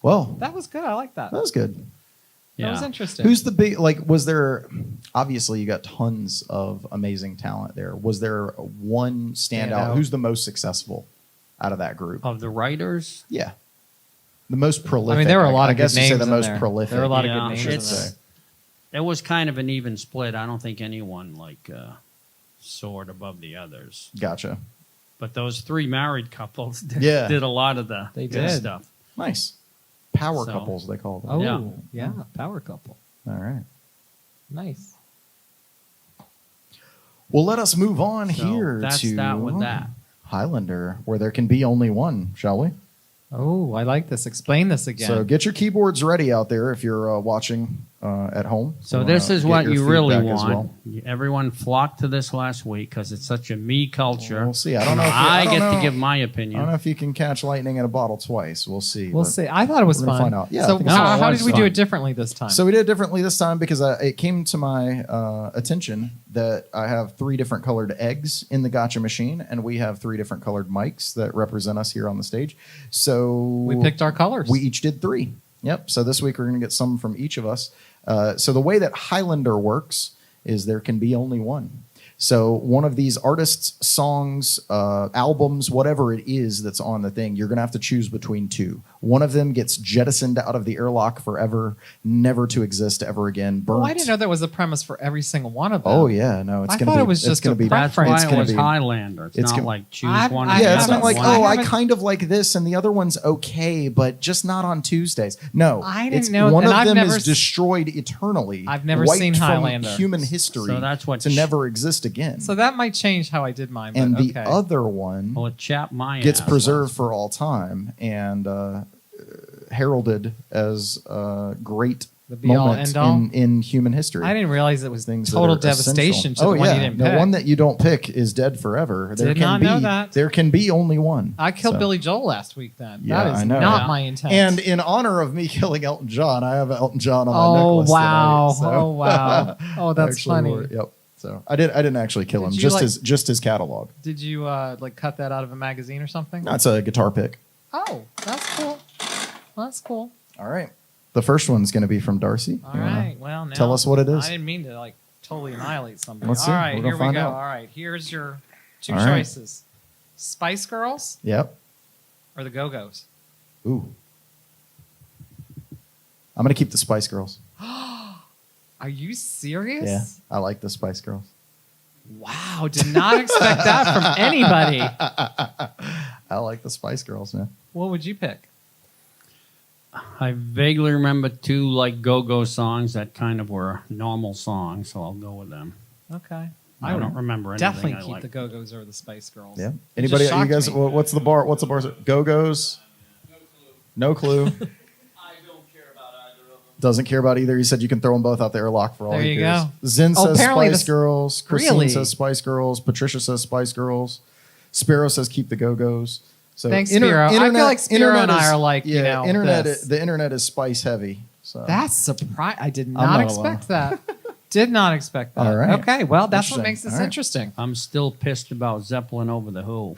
Well, That was good. I like that. that was good. That was Yeah. interesting. Who's the big, like, was there, obviously you got tons of amazing talent there. Was there one standout? Standout. Who's the most successful out of that group? Of the writers? Yeah. The most prolific. I mean, there were a lot I of good guess you say names the in most there. prolific. There were a lot of Yeah, good names in it's- there. It was kind of an even split. I don't think anyone soared above the others. Gotcha. But those three married couples Yeah. did a lot of the They good did. stuff. Nice. Power So- couples, they call them. Oh, Yeah. yeah. Power couple. All right. Nice. Well, let us move on So here that's to that with that. Highlander, where there can be only one, shall we? Oh, I like this. Explain this again. So get your keyboards ready out there if you're watching at home. So You this wanna is get what your you really feedback as want. well. Everyone flocked to this last week because it's such a me culture. We'll see. I don't know. If I don't get know. to give my I don't know opinion. if you can catch lightning in a bottle twice. We'll see. we'll But- see. I thought it was We're gonna fun. find out. Yeah, I So think so. how, No, how it did was we do fun. it differently this time? So we did it differently this time because it came to my attention that I have 3 different colored eggs in the gotcha machine, and we have 3 different colored mics that represent us here on the stage. So we picked our colors. We each did 3. Yep. So this week we're going to get some from each of us. So the way that Highlander works is there can be only one. So one of these artists' songs, albums, whatever it is that's on the thing, you're going to have to choose between 2. One of them gets jettisoned out of the airlock forever, never to exist ever again. Burnt. Oh, I didn't know that was the premise for every single one of them. Oh yeah, no, it's I going to thought be. it was it's just gonna a be. That's preference. why It's it gonna was be- Highlander. It's it's not gonna- like choose I've- one. I or the Yeah, it's other. not like, one. oh, I I haven't- kind of like this and the other one's okay, but just not on Tuesdays. No, I didn't it's, know- one and of I've them never is s- destroyed eternally. I've never wiped seen from Highlander. human history So that's what to sh- never exist again. So that might change how I did mine. But and the okay. other one Well, it chapped my gets ass preserved once. for all time and heralded as a great The be-all, moment end-all? in human history. I didn't realize it was Things total that are essential. devastation to oh, the one yeah. you didn't the pick. one that you don't pick is dead forever. Did not know that. There can be only one. I killed So- Billy Joel last week. Then Yeah, that is I know. not Yeah. my intent. And in honor of me killing Elton John, I have Elton John on my oh necklace. wow! tonight, so- Oh wow! Oh, that's Actually funny. wore it, Yep. So I didn't actually kill him. Did you, Just like- his his catalog. Did you like cut that out of a magazine or something? That's a guitar pick. Oh, that's cool. That's cool. All right. The first one's going to be from Darcy. All You wanna- right. Well, now tell us what it is? I didn't mean to like totally annihilate somebody. Let's see. All right, We're gonna here we find go. out. All right, here's your 2 All right. choices: Spice Girls Yep. or the Go Go's. Ooh. I'm going to keep the Spice Girls. Are you serious? Yeah. I like the Spice Girls. Wow, did not expect that from anybody. I like the Spice Girls, man. What would you pick? I vaguely remember 2 like go-go songs that kind of were normal songs, so I'll go with them. Okay. I don't remember anything. Definitely I keep like. the Go-Go's over the Spice Girls. Yeah. It Anybody? just You shocked guys? me. What's the bar? What's the bar? Go-Go's. No clue. I don't care about either of them. Doesn't care about either. He said you can throw them both out there lock for all There he you cares. go. Zen Oh, says apparently Spice this- Girls. Christine Really? says Spice Girls. Patricia says Spice Girls. Spiro says keep the Go-Go's. So Thanks, Spiro. I feel like Spiro and I are like, yeah, you know, internet. this. The internet is spice heavy. So That's surprise. I did not not expect that. Did not expect that. All right. Okay, well, that's what Interesting. makes this All right. interesting. I'm still pissed about Zeppelin over the Who.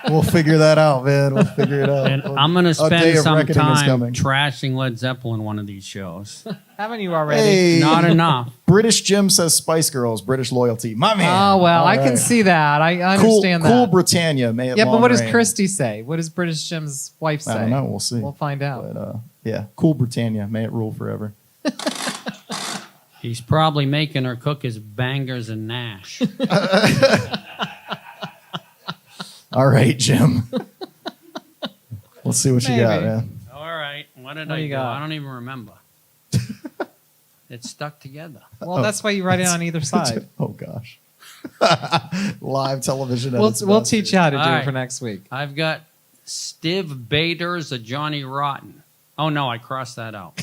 we'll figure that out, man. We'll figure it out. And I'm going to A day spend of some reckoning is time coming. trashing Led Zeppelin one of these shows. Haven't you already? Hey, Not enough. British Jim says Spice Girls. British loyalty. My man. Oh, well, All I can right. see that. I Cool, understand that. cool Britannia. May it Yeah, but long what does reign. Christy say? What does British Jim's wife say? I don't know. We'll see. We'll find out. But yeah, cool Britannia. May it rule forever. He's probably making her cook his bangers and Nash. All right, Jim. Let's see what you got, Maybe. man. All right. What did What I do you do? got? I don't even remember. It's stuck together. Well, that's why you write it on either side. Oh gosh. Live television. at We'll, its we'll best. teach you how to do All it right. for next week. I've got Stiv Bader's a Johnny Rotten. Oh, no, I crossed that out.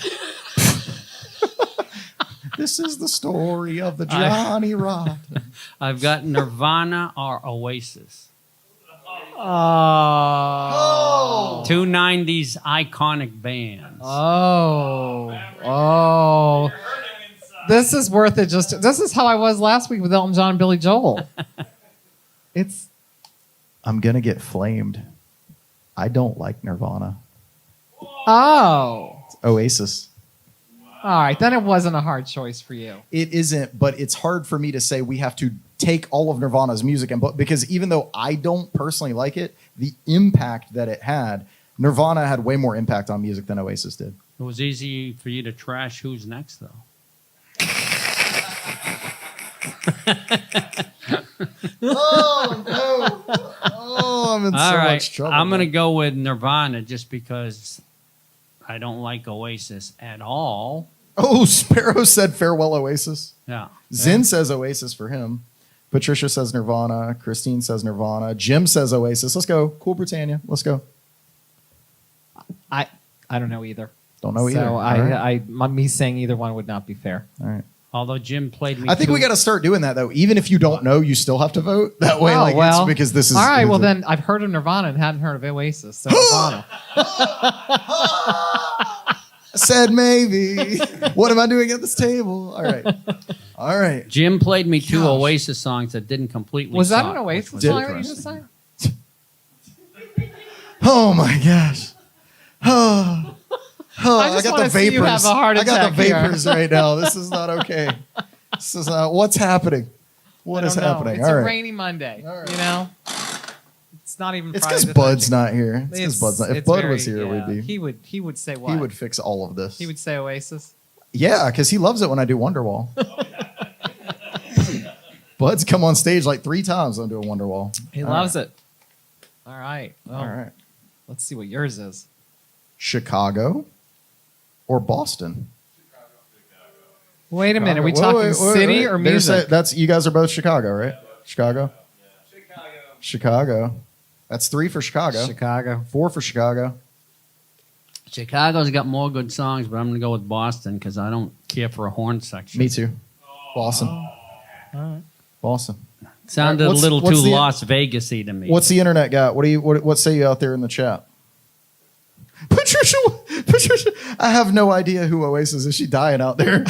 This is the story of the Johnny Rotten. I've got Nirvana or Oasis. Oh. Two 90s iconic bands. Oh. This is worth it. This is how I was last week with Elton John and Billy Joel. It's I'm gonna get flamed. I don't like Nirvana. oh. It's Oasis. All right, then it wasn't a hard choice for you. It isn't, but it's hard for me to say we have to take all of Nirvana's music and because even though I don't personally like it, the impact that it had, Nirvana had way more impact on music than Oasis did. It was easy for you to trash Who's Next, though. Oh no! Oh, I'm in All so right, much trouble. I'm going to go with Nirvana just because I don't like Oasis at all. Oh, Sparrow said farewell Oasis. Yeah. Zin says Oasis for him. Patricia says Nirvana. Christine says Nirvana. Jim says Oasis. Let's go. Cool Britannia. Let's go. I don't know either. Don't know either. So All right. me saying either one would not be fair. All right. Although Jim played me I think we got to start doing that though. Even if you don't know, you still have to vote. That way, Oh, like well. it's because this is all right. this Well, is- then I've heard of Nirvana and hadn't heard of Oasis. So Nirvana. said maybe. What am I doing at this table? All right. All right. Jim played me two Gosh. Oasis songs that didn't completely Was that suck, an which Oasis was song that you just interesting. sang? Oh my gosh. Oh. Oh, I just got wanna the see you vapors. have a heart I got the attack here. vapors right now. This is not okay. This is not. What's happening? What I is don't know. happening? It's All a right. rainy Monday. All right. You know, it's not even. It's Friday because the Bud's 13th. not here. It's because It's- Bud's not. If it's Bud very- was here, yeah. we'd be. He would say what? He would fix all of this. He would say Oasis. Yeah, because he loves it when I do Wonderwall. Bud's come on stage like 3 times when I'm doing Wonderwall. He All loves right. it. All right. Well, All right. let's see what yours is. Chicago or Boston? Wait a minute. Are we Wait, talking wait, wait, city wait. or There's music? that's you guys are both Chicago, right? Chicago. Chicago. Chicago. That's 3 for Chicago. Chicago. 4 for Chicago. Chicago's got more good songs, but I'm going to go with Boston because I don't care for a horn section. Me too. Boston. All right. Boston. Sounded What's- a little what's too the- Las Vegas-y to me. What's the internet got? What say you out there in the chat? Patricia, I have no idea who Oasis is. She dying out there.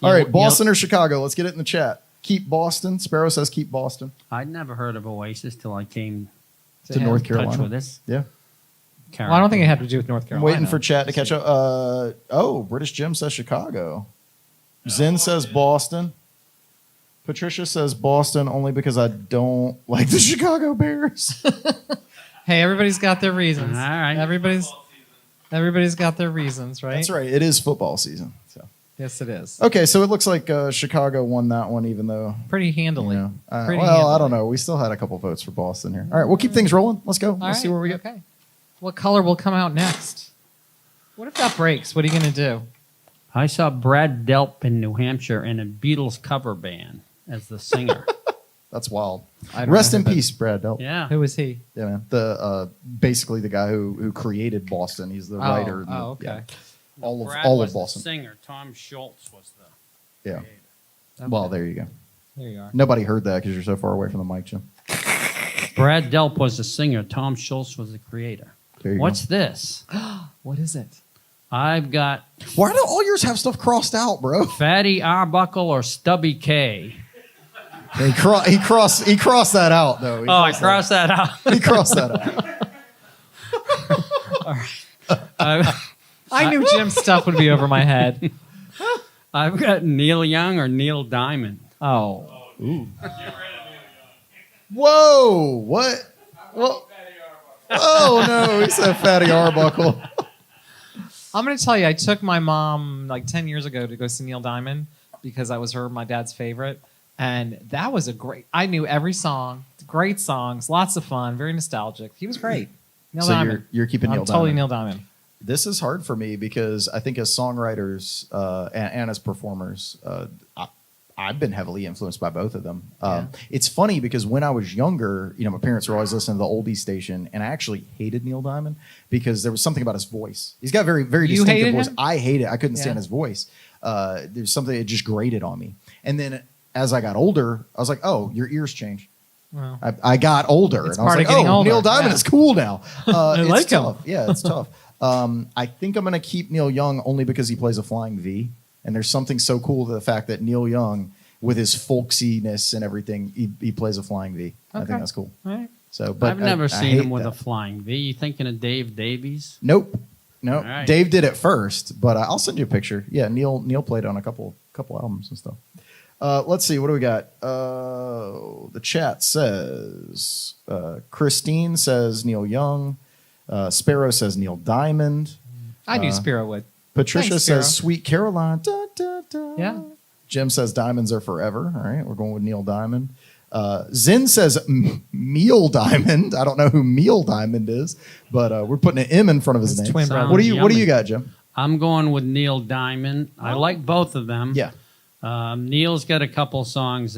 All right, Boston or Chicago? Let's get it in the chat. Keep Boston. Sparrow says keep Boston. I'd never heard of Oasis till I came To him. North in touch Carolina. with this. Yeah. Well, I don't think it had to do with North I'm Carolina. waiting for chat to catch up. British Jim says Chicago. Zen says Boston. Patricia says Boston only because I don't like the Chicago Bears. Hey, everybody's got their reasons. All right. Everybody's got their reasons, right? That's right. It is football season. So. Yes, it is. Okay, so it looks like Chicago won that one, even though. Pretty handily. You know, Pretty well, I handily. don't know. We still had a couple votes for Boston here. All right, we'll keep things rolling. Let's go. All Let's see right, where we get. Okay. What color will come out next? What if that breaks? What are you going to do? I saw Brad Delp in New Hampshire in a Beatles cover band as the singer. That's wild. I don't Rest know in who that- peace, Brad Delp. Yeah. Who was he? Yeah, man. The basically the guy who created Boston. He's the writer. and the- Oh, okay. yeah. No, All Brad of was Boston. The singer. Tom Schultz was the Yeah. creator. Well, Okay. there you go. There you are. Nobody heard that because you're so far away from the mic, Jim. Brad Delp was the singer. Tom Schultz was the creator. There you What's this? What is it? I've got go. Why do all yours have stuff crossed out, bro? Fatty Arbuckle or Stubby K. He crossed that out though. Oh, I crossed that out. He crossed that out. I knew Jim's stuff would be over my head. I've got Neil Young or Neil Diamond. Oh. Whoa! What? Well, oh no! He said Fatty Arbuckle. I'm going to tell you, I took my mom like 10 years ago to go see Neil Diamond because I was my dad's favorite. And that was I knew every song, great songs, lots of fun, very nostalgic. He was great. Neil So Diamond. you're keeping Neil I'm totally Diamond. Neil Diamond. This is hard for me because I think as songwriters and as performers, I've been heavily influenced by both of them. It's funny because when I was younger, my parents were always listening to the oldies station, and I actually hated Neil Diamond because there was something about his voice. He's got very, very You distinctive hated voice. him? I hate it. I couldn't stand Yeah. his voice. There's something that just grated on me. And then as I got older, I was like, oh, your ears changed. Well, I got older, It's and I was part like, of getting "Oh, older, Neil Diamond yeah. is cool now." It's like him. tough. Yeah, it's tough. I think I'm going to keep Neil Young only because he plays a flying V, and there's something so cool to the fact that Neil Young, with his folksiness and everything, he plays a flying V. I Okay. think that's cool. all right. So, but I've never I seen hate him with that. a flying V. You thinking of Dave Davies? Nope. All right. Dave did it first, but I'll send you a picture. Yeah, Neil played on a couple albums and stuff. Let's see, what do we got? The chat says Christine says Neil Young. Sparrow says Neil Diamond. I knew Spiro would. Patricia Thanks, Spiro. says Sweet Caroline. Da, da, da. Yeah. Jim says diamonds are forever. All right, we're going with Neil Diamond. Zen says Meal Diamond. I don't know who Meal Diamond is, but we're putting an M in front of his His name. twin brother. What do you Yummy. got, Jim? I'm going with Neil Diamond. I like both of them. Yeah. Neil's got a couple songs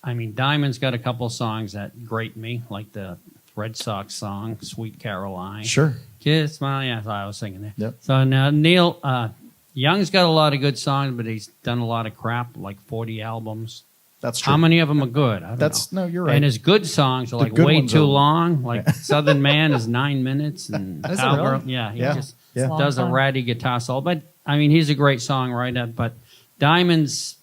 Diamond's got a couple songs that grate me, like the Red Sox song, Sweet Caroline. Sure. Kiss my, yeah, I was singing there. Yep. So now Neil Young's got a lot of good songs, but he's done a lot of crap, like 40 albums. That's true. How many of them are good? I don't know. No, you're right. And his good songs are The like good way ones too are- long. Like Southern Man is 9 minutes, and Is it Cowgirl, really? yeah, he Yeah. just Yeah. Long does a time. ratty guitar solo. But he's a great songwriter. But Diamond's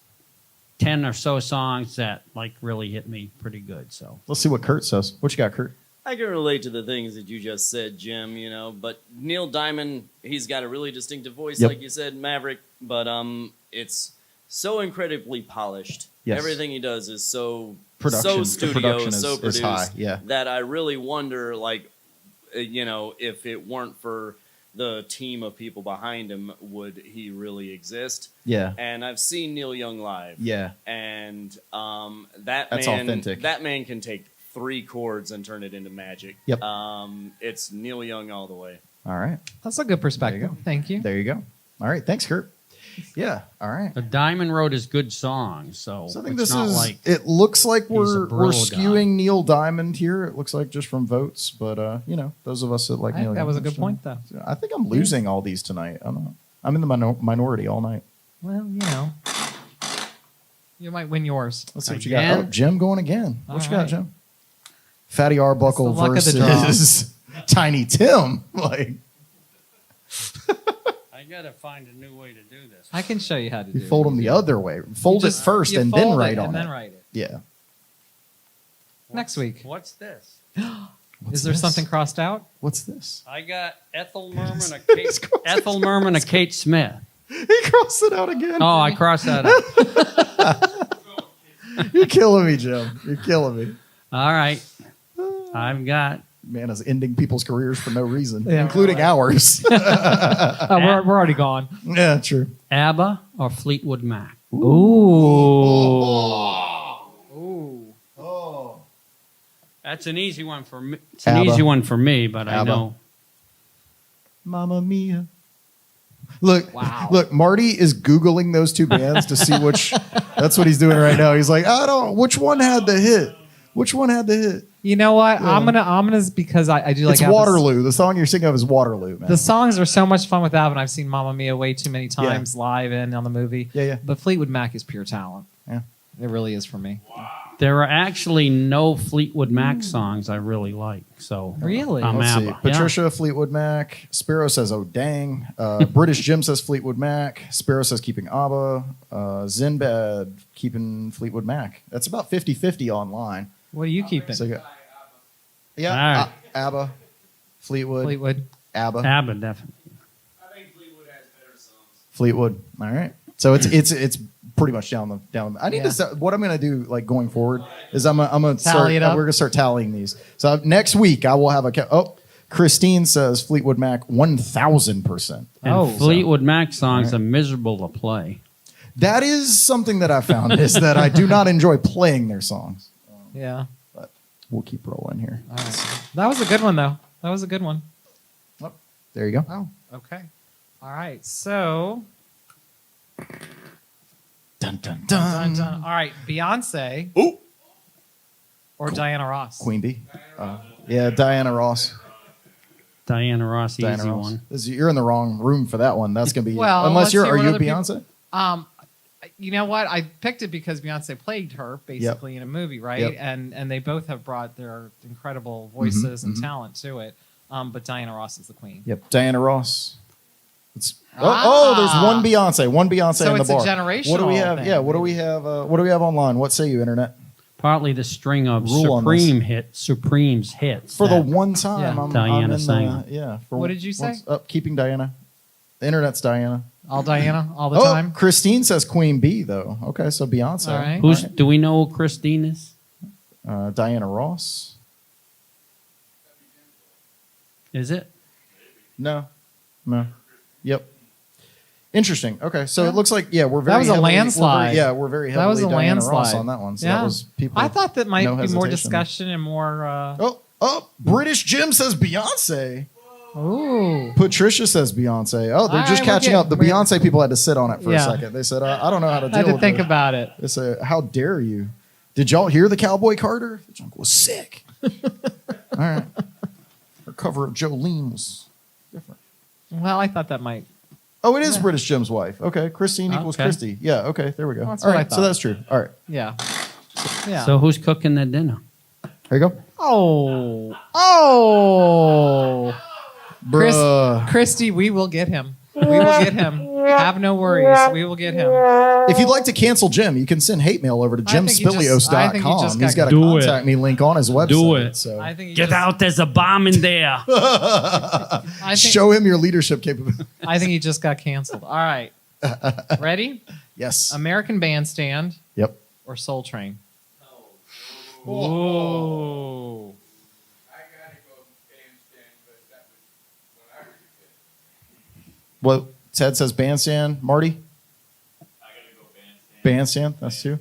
10 or so songs that like really hit me pretty good. So Let's see what Kurt says. What you got, Kurt? I can relate to the things that you just said, Jim, but Neil Diamond, he's got a really distinctive voice, Yep. like you said, Maverick, but it's so incredibly polished. Yes. Everything he does is so Production. The studio, production so is produced high, yeah. that I really wonder, if it weren't for the team of people behind him, would he really exist? Yeah. And I've seen Neil Young live. Yeah. And That's man, authentic. That man can take 3 chords and turn it into magic. Yep. It's Neil Young all the way. All right. That's a good perspective. go. Thank you. There you go. All right. Thanks, Kurt. Yeah. All right. the Diamond wrote his good songs. So, So I think it's this not is. like It looks like he's a we're Brill guy. skewing Neil Diamond here. It looks like just from votes, but those of us that like I Neil. think that Young was a good understand. point, though. I think I'm losing all these tonight. I don't know. I'm in the minority all night. Well, you might win yours. Let's see what you got. Again? Oh, Jim going again. What All you got, right. Jim? Fatty Arbuckle It's the luck of the versus Tiny Tim. Like I gotta find a new way to do this. I can show you how to do you it. fold them the other way. Fold You it just- first you and then fold write it on and it. then write it. Yeah. Next week. What's this? What's Is there this? something crossed out? What's this? I got Ethel Merman, Ethel Merman, Kate Smith. He crossed it out again. Oh, I crossed that out. You're killing me, Jim. You're killing me. All right. I've got Man is ending people's careers for no reason, Yeah, including ours. We're already gone. Yeah, true. ABBA or Fleetwood Mac. Oh. That's an easy one for me. It's an ABBA. easy one for me, but I ABBA. know. Mamma mia. Look, Wow. look, Marty is Googling those two bands to see which. That's what he's doing right now. He's like, which one had the hit? Which one had the hit? You know what? Yeah. I'm gonna because I do like It's Alvin. Waterloo. The song you're singing of is Waterloo, man. The songs are so much fun with Alvin. I've seen Mamma Mia way too many times live and on the movie. Yeah, yeah. But Fleetwood Mac is pure talent. Yeah. It really is for me. There are actually no Fleetwood Mac songs I really like. So Really? I'm Let's see. ABBA. Patricia, Fleetwood Mac. Sparrow says, oh, dang. British Jim says Fleetwood Mac. Sparrow says keeping ABBA. Zinbad keeping Fleetwood Mac. That's about 50-50 online. What are you keeping? So, All yeah, right. ABBA, Fleetwood, Fleetwood. ABBA, ABBA, definitely. Fleetwood. All right. So it's pretty much down the. I need Yeah. to start, what I'm going to do like going forward is I'm going to start. Tally it up. We're going to start tallying these. So next week I will have Christine says Fleetwood Mac 1,000%. And Oh. Fleetwood Mac songs are miserable to play. That is something that I found is that I do not enjoy playing their songs. Yeah. But we'll keep rolling here. All right. That was a good one, though. That was a good one. There you go. Oh, okay. All right. So, Dun dun dun, dun. dun. All right, Beyonce Ooh. or Diana Ross? Queen Bee. Yeah, Diana Ross. Diana Ross, Diana easy Ross. one. You're in the wrong room for that one. That's gonna be Well, unless let's you're. see Are what you other people- Beyonce? You know what? I picked it because Beyonce played her basically in a movie, right? Yep. And they both have brought their incredible voices and mhm. talent to it. But Diana Ross is the queen. Yep, Diana Ross. Ah. There's one Beyonce So in the it's a bar. generational What do we have? thing, Yeah, what do we have? What do we have online? What say you, internet? Partly the string of Rule on Supreme's hits. For the that- one time, Yeah. I'm Diana in sang. For What did you say? Keeping Diana. The internet's Diana. All Diana, all the time. Christine says Queen Bee though. Okay, so Beyonce. All right. Who's? Do we know who Christine is? Diana Ross. Is it? No. Yep. Interesting. Okay, so Yeah. it looks like we're very. That was a heavily- landslide. We're very That heavily was a Diana Ross landslide. on that one. So Yeah. that was people. I thought that might no be more hesitation. discussion and more. British Jim says Beyonce. Ooh. Patricia says Beyonce. Oh, they're All just right, we're catching up. The getting- Beyonce people had to sit on it for a Yeah. second. They said, I don't know how to I deal had to with think it. about it. They said, how dare you? Did y'all hear the Cowboy Carter? The junk was sick. All right. Her cover of Jolene was different. Well, I thought that might. Oh, it is British Jim's wife. Okay. Christine equals Okay. Christy. Yeah, okay. There we go. That's All what I right. So thought. that's true. All right. Yeah. Yeah. So who's cooking the dinner? Here you go. Oh. Bruh. Christy, we will get him. We will get him. Have no worries. We will get him. If you'd like to cancel Jim, you can send hate mail over to I think he just jimspilios.com. He's got a Do it. contact me link on his website. Do it. So I think he Get just, out! There's a bomb in there. I think, show him your leadership capability. I think he just got canceled. All right. Ready? Yes. American Bandstand Yep. or Soul Train? Whoa. What Ted says bandstand. Marty? Bandstand. That's two.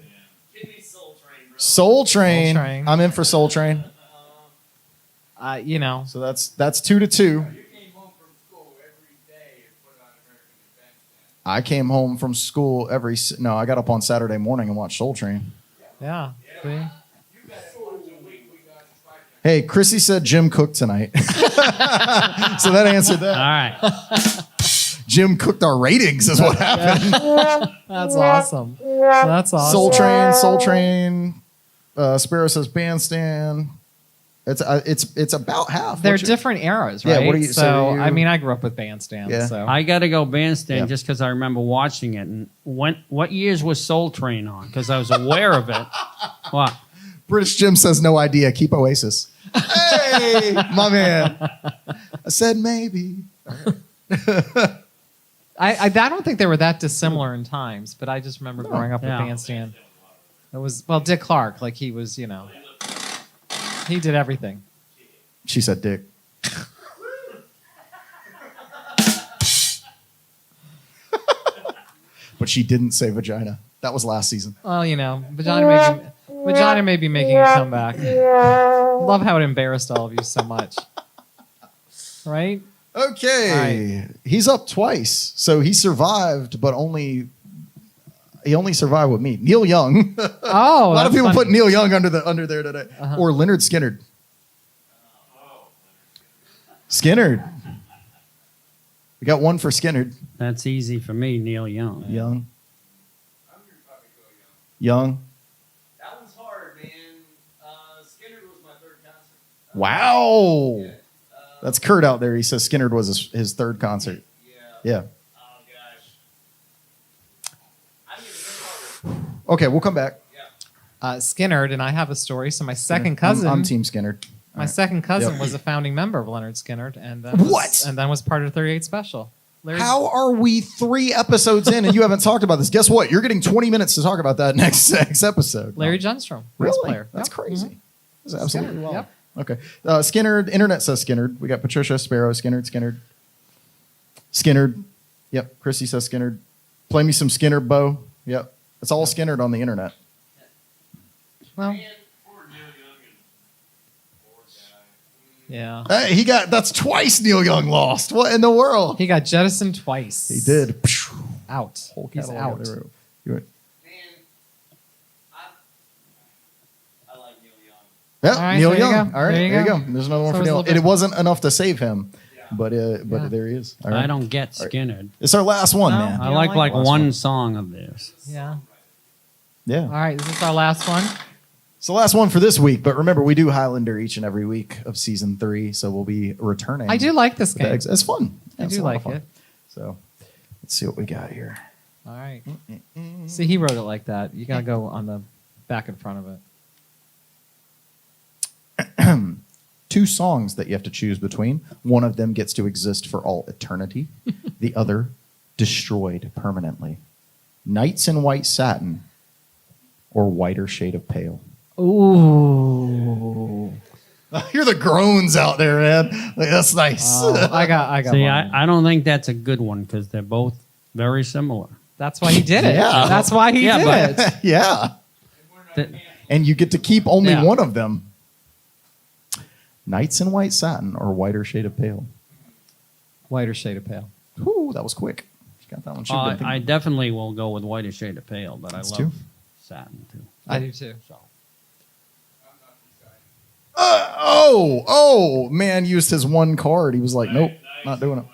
Soul Train. Soul Train. I'm in for Soul Train. You know. So that's 2-2. I came home from school I got up on Saturday morning and watched Soul Train. Yeah. See? Hey, Chrissy said Jim cooked tonight. So that answered All that. right. Jim cooked our ratings is what happened. That's awesome. That's awesome. Soul Train. Sparrow says bandstand. It's about half. They're What's your- different eras, Yeah, right? what do you- so you- I mean, I grew up with Bandstand. Yeah. So I got to go Bandstand Yeah. just because I remember watching it. And what years was Soul Train on? Because I was aware of it. What? British Jim says no idea. Keep Oasis. Hey, my man. I said maybe. I don't think they were that dissimilar in times, but I just remember growing up Yeah. with Bandstand. It was Dick Clark, like he was, he did everything. She said dick. But she didn't say vagina. That was last season. Well, vagina may be making a comeback. Love how it embarrassed all of you so much, right? Okay, he's up twice, so he survived, but he only survived with me. Neil Young. Oh, A lot of people funny. put Neil Young under there today, or Leonard Skinner. Skinner. We got one for Skinner. That's easy for me, Neil Young. Young. Young. That one's hard, man. Skinner was my third concert. Wow. That's Kurt out there. He says Skinner was his third concert. Yeah. Oh gosh. I didn't even know. Okay, we'll come back. Skinnerd, and I have a story. So my second cousin, I'm Team Skinner. my second cousin Yep. was a founding member of Leonard Skinner, and then What? and then was part of 38 Special. Larry, How are we 3 episodes in and you haven't talked about this? Guess what? You're getting 20 minutes to talk about that next episode. Larry Junstrom, bass Really? player. That's Yep. crazy. That's absolutely Skinner, wild. yep. Okay. Skinner, internet says Skinner. We got Patricia, Sparrow, Skinner. Skinner. Yep. Chrissy says Skinner. Play me some Skinner, Bo. Yep. It's all Skinner on the internet. Well, Man, poor Neil Young and poor guy. yeah, Hey, that's twice Neil Young lost. What in the world? he got jettisoned twice. He did. Out. Whole He's catalog out. out. You went, Man, I like Neil Young. yeah, All right, Neil there you Young. go. All right, There you there you go. go. There's another one So for it's a Neil. little bit- It wasn't enough to save him, but Yeah. there he is. All right. I don't get Skinner. It's our last one, No. man. I You don't like like like last one one? song of theirs. Yeah. Yeah. All right, this is our last one. It's the last one for this week, but remember, we do Highlander each and every week of season 3, so we'll be returning. I do like this with the game. It's fun. I It's do a lot of like fun. it. So let's see what we got here. All right. See, he wrote it like that. You gotta go on the back and front of it. 2 songs that you have to choose between. One of them gets to exist for all eternity. The other, destroyed permanently. Nights in White Satin or Whiter Shade of Pale. Ooh. Hear the groans out there, man. Like, that's nice. I got. See, mine. I don't think that's a good one because they're both very similar. That's why he did it. Yeah. That's why he Yeah, did but- it. Yeah. Th- And you get to keep only Yeah. one of them. Nights in White Satin or Whiter Shade of Pale. Whiter shade of pale. Ooh, that was quick. She got that one. She been thinking. I definitely will go with Whiter Shade of Pale, but That's I 2. love Satin too. I do too. Man used his one card. He was like, nope, not doing it.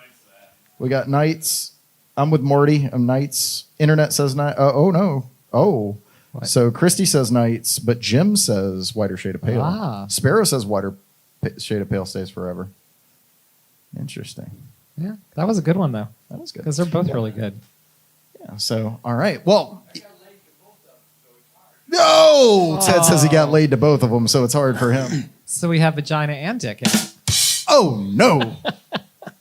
We got Nights. I'm with Marty. I'm Nights. Internet says Night. Oh, no. Oh. What? So Christy says Nights, but Jim says Whiter Shade of Pale. Ah. Sparrow says Shade of Pale stays forever. Interesting. Yeah, that was a good one though, That was good. because they're both really good. Yeah, so, all right. Well, no! Ted says he got laid to both of them, so it's hard for him. So we have vagina and dick. In it. Oh, no.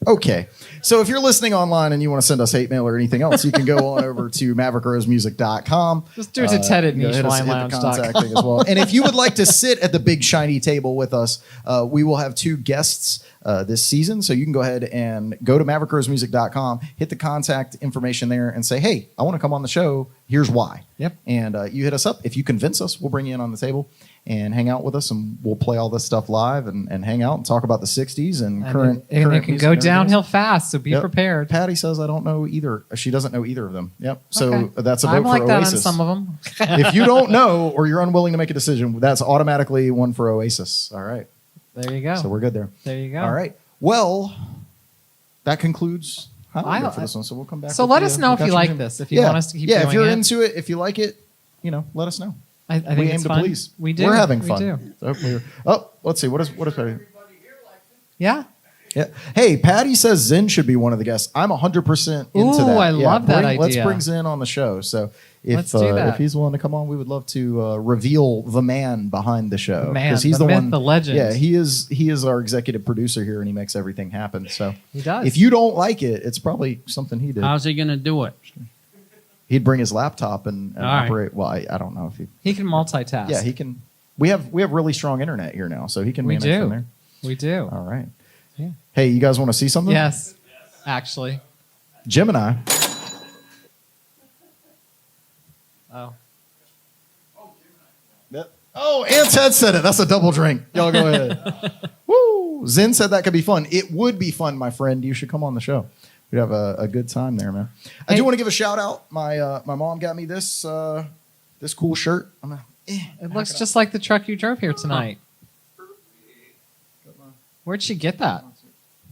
Okay. So if you're listening online and you want to send us hate mail or anything else, you can go on over to maverickrosemusic.com. Just do it to Ted at hit us- hit the nichewinelounge.com. contact thing as well. And if you would like to sit at the big shiny table with us, we will have 2 guests this season. So you can go ahead and go to maverickrosemusic.com, hit the contact information there and say, hey, I want to come on the show. Here's why. Yep. And you hit us up. If you convince us, we'll bring you in on the table and hang out with us, and we'll play all this stuff live and hang out and talk about the 60s and current. And current it can music go and everything downhill else. fast, so be Yep. prepared. Patty says I don't know either. She doesn't know either of them. Yep. So Okay. that's a vote I'm for like that on Oasis. some of them. If you don't know or you're unwilling to make a decision, that's automatically one for Oasis. All right. There you go. So we're good there. There you go. All right. Well, that concludes Highlander I- for this one. So we'll come back. So with let the, us know if you Gotcha like Jim. this. If you want us to keep yeah, if doing you're it. into it, if you like it, let us know. I think We it's aim to fun. please. We do. We're having We fun. do. So let's see. What is Patty? Yeah. Yeah. Hey, Patty says Zen should be one of the guests. I'm 100% into Ooh, that. I love that Let's idea. bring Zen on the show. So Let's do that. if he's willing to come on, we would love to reveal the man behind the show. The man, 'Cause he's the myth, one, the legend. Yeah, he is our executive producer here, and he makes everything happen. So He does. if you don't like it, it's probably something he did. How's he going to do it? He'd bring his laptop and All right. operate. Well, I don't know if he. He can multitask. Yeah, he can. We have really strong internet here now, so he can We manage do. from there. We do. All right. Yeah. Hey, you guys want to see something? Yes. Actually. Jim and I. Oh. Yep. Oh, and Ted said it. That's a double drink. Y'all go ahead. Woo! Zen said that could be fun. It would be fun, my friend. You should come on the show. We'd have a good time there, man. I do want to give a shout out. My mom got me this this cool shirt. It looks just like the truck you drove here tonight. Where'd she get that?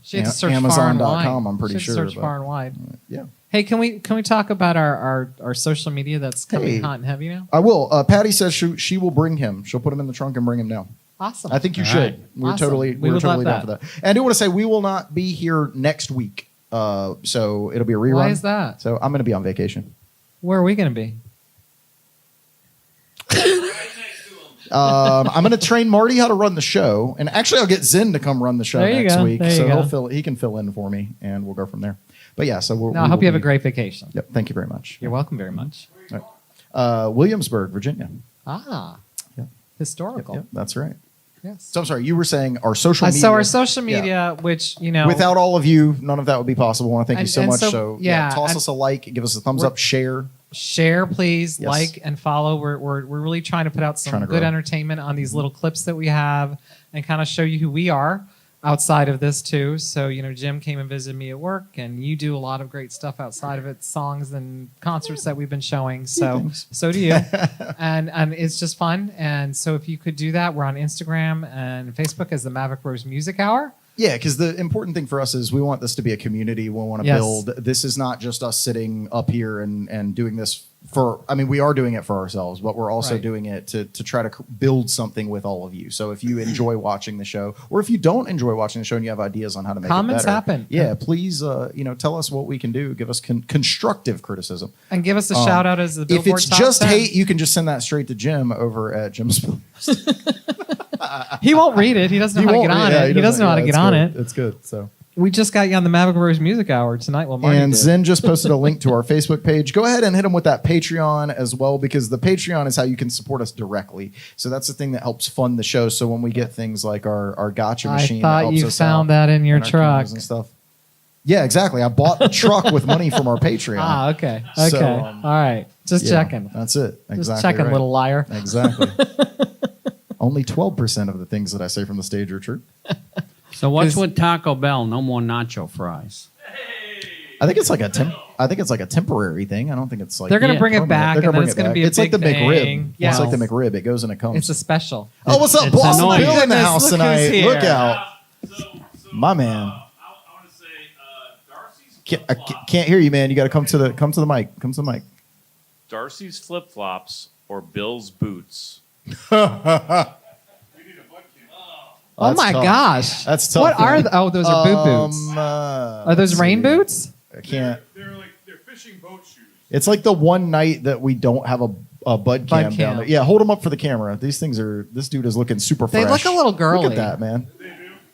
She had to search far and wide. Amazon.com, I'm pretty She had sure. to search far and wide. Yeah. Hey, can we talk about our social media that's coming hot and heavy now? I will. Patty says she will bring him. She'll put him in the trunk and bring him down. Awesome. I think you All should. right. We're Awesome. totally We would down love for that. And I do want to say we will not be here next week. So it'll be a rerun. Why is that? So I'm going to be on vacation. Where are we going to be? I'm going to train Marty how to run the show, and actually I'll get Zen to come run the show There you next go. week. There you So go. he can fill in for me, and we'll go from there. But yeah, so No, I hope you have a great vacation. Yep. Thank you very much. You're welcome very much. Williamsburg, Virginia. Ah, Yep. historical. Yep, that's right. Yes. So I'm sorry, you were saying our social media. So our social media, which Without all of you, none of that would be possible. I want to thank you so And much. so, So yeah, toss and us a like, give us a thumbs we're- up, share. share, please, Yes. like and follow. We're really trying to put out some Trying to good grow. entertainment on these little clips that we have, and kind of show you who we are outside of this too. So Jim came and visited me at work, and you do a lot of great stuff outside of it, songs and concerts that we've been showing. So Thanks. so do you, and it's just fun. And so if you could do that, we're on Instagram and Facebook as the Maverick Rose Music Hour. Yeah, because the important thing for us is we want this to be a community. We want to Yes. build. This is not just us sitting up here and doing this for. I mean, we are doing it for ourselves, but we're also Right. doing it to try to build something with all of you. So if you enjoy watching the show, or if you don't enjoy watching the show and you have ideas on how to make Comments it better, happen. Yeah, please, tell us what we can do. Give us constructive criticism. And give us a shout out as the Billboard If it's Top just 10. hate, you can just send that straight to Jim over at Jim's. He won't read it. He doesn't know how to get on it. He doesn't know how to get on it. It's good. So. We just got you on the Maverick Rose Music Hour tonight. Well, Marty And did. Zen just posted a link to our Facebook page. Go ahead and hit them with that Patreon as well, because the Patreon is how you can support us directly. So that's the thing that helps fund the show. So when we get things like our gotcha I machine, that thought helps you us found out, that in your and our truck. cameras and stuff. Yeah, exactly. I bought the truck with money from our Patreon. Ah, okay. Okay. So, All right. Just Yeah, checking. That's it. Just Exactly. checking, right. little liar. Exactly. Only 12% of the things that I say from the stage are true. So what's Is- with Taco Bell? No more nacho fries. I think it's like a temporary thing. I don't think it's like They're going to Yeah, bring it permanent. back, They're and then bring it's it going to back. be a It's big like the thing. McRib. Yeah. It's like the McRib. It goes and it comes. It's a special. Oh, what's up, It's boss? annoying. Bill in the Goodness, house look tonight. who's Look here. out. My man. I want to say Darcy's I can't hear you, man. You got to come to the mic. Come to the mic. Darcy's flip flops or Bill's boots. Oh That's my tough. gosh. That's tough. What are man. those are boot boots. Are those let's rain see. boots? I can't. They're fishing boat shoes. It's like the one night that we don't have a bud cam down cam. there. Yeah, hold them up for the camera. These things are. This dude is looking super They fresh. look a little girly. Look at that, man.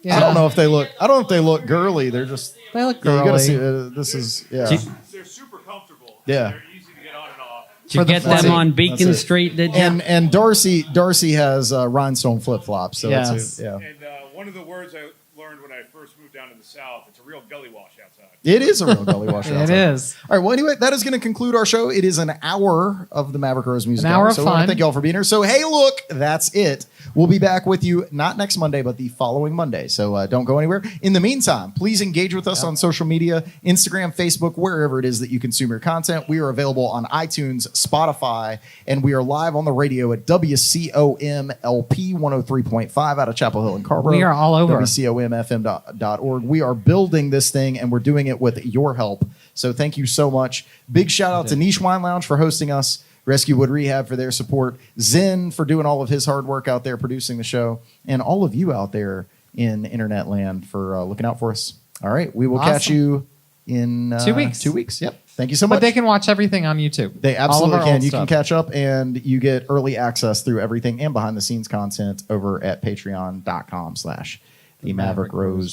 Yeah. I don't know if they look. I don't know if they look girly. They're just. They look Yeah, you girly. gotta see. This is. Yeah. They're super comfortable. Yeah. They're easy to get on and off. Did you For the get flight. them on That's Beacon it. Street, did you? And Darcy has rhinestone flip flops. So Yes. it's yeah. And one of the words I learned when I first moved down to the South, it's a real gully wash outside. It is a real gully washer. It outside. is. All right. Well, anyway, that is going to conclude our show. It is an hour of the Maverick Rose Music An hour Hour. of So we want fun. to thank you all for being here. So, hey, look, that's it. We'll be back with you not next Monday, but the following Monday. So don't go anywhere. In the meantime, please engage with us on social media, Instagram, Facebook, wherever it is that you consume your content. We are available on iTunes, Spotify, and we are live on the radio at WCOMLP 103.5 out of Chapel Hill and Carborough. We are all over. WCOMFM.org. We are building this thing, and we're doing it with your help. So thank you so much. Big shout out to Niche Wine Lounge for hosting us, Rescue Wood Rehab for their support, Zen for doing all of his hard work out there producing the show, and all of you out there in internet land for looking out for us. All right, we will catch Awesome. you in 2 weeks. 2 weeks. Yep. Thank you so much. But they can watch everything on YouTube. They All of absolutely our can. old You can stuff. catch up, and you get early access through everything and behind the scenes content over at patreon.com/the Maverick Rose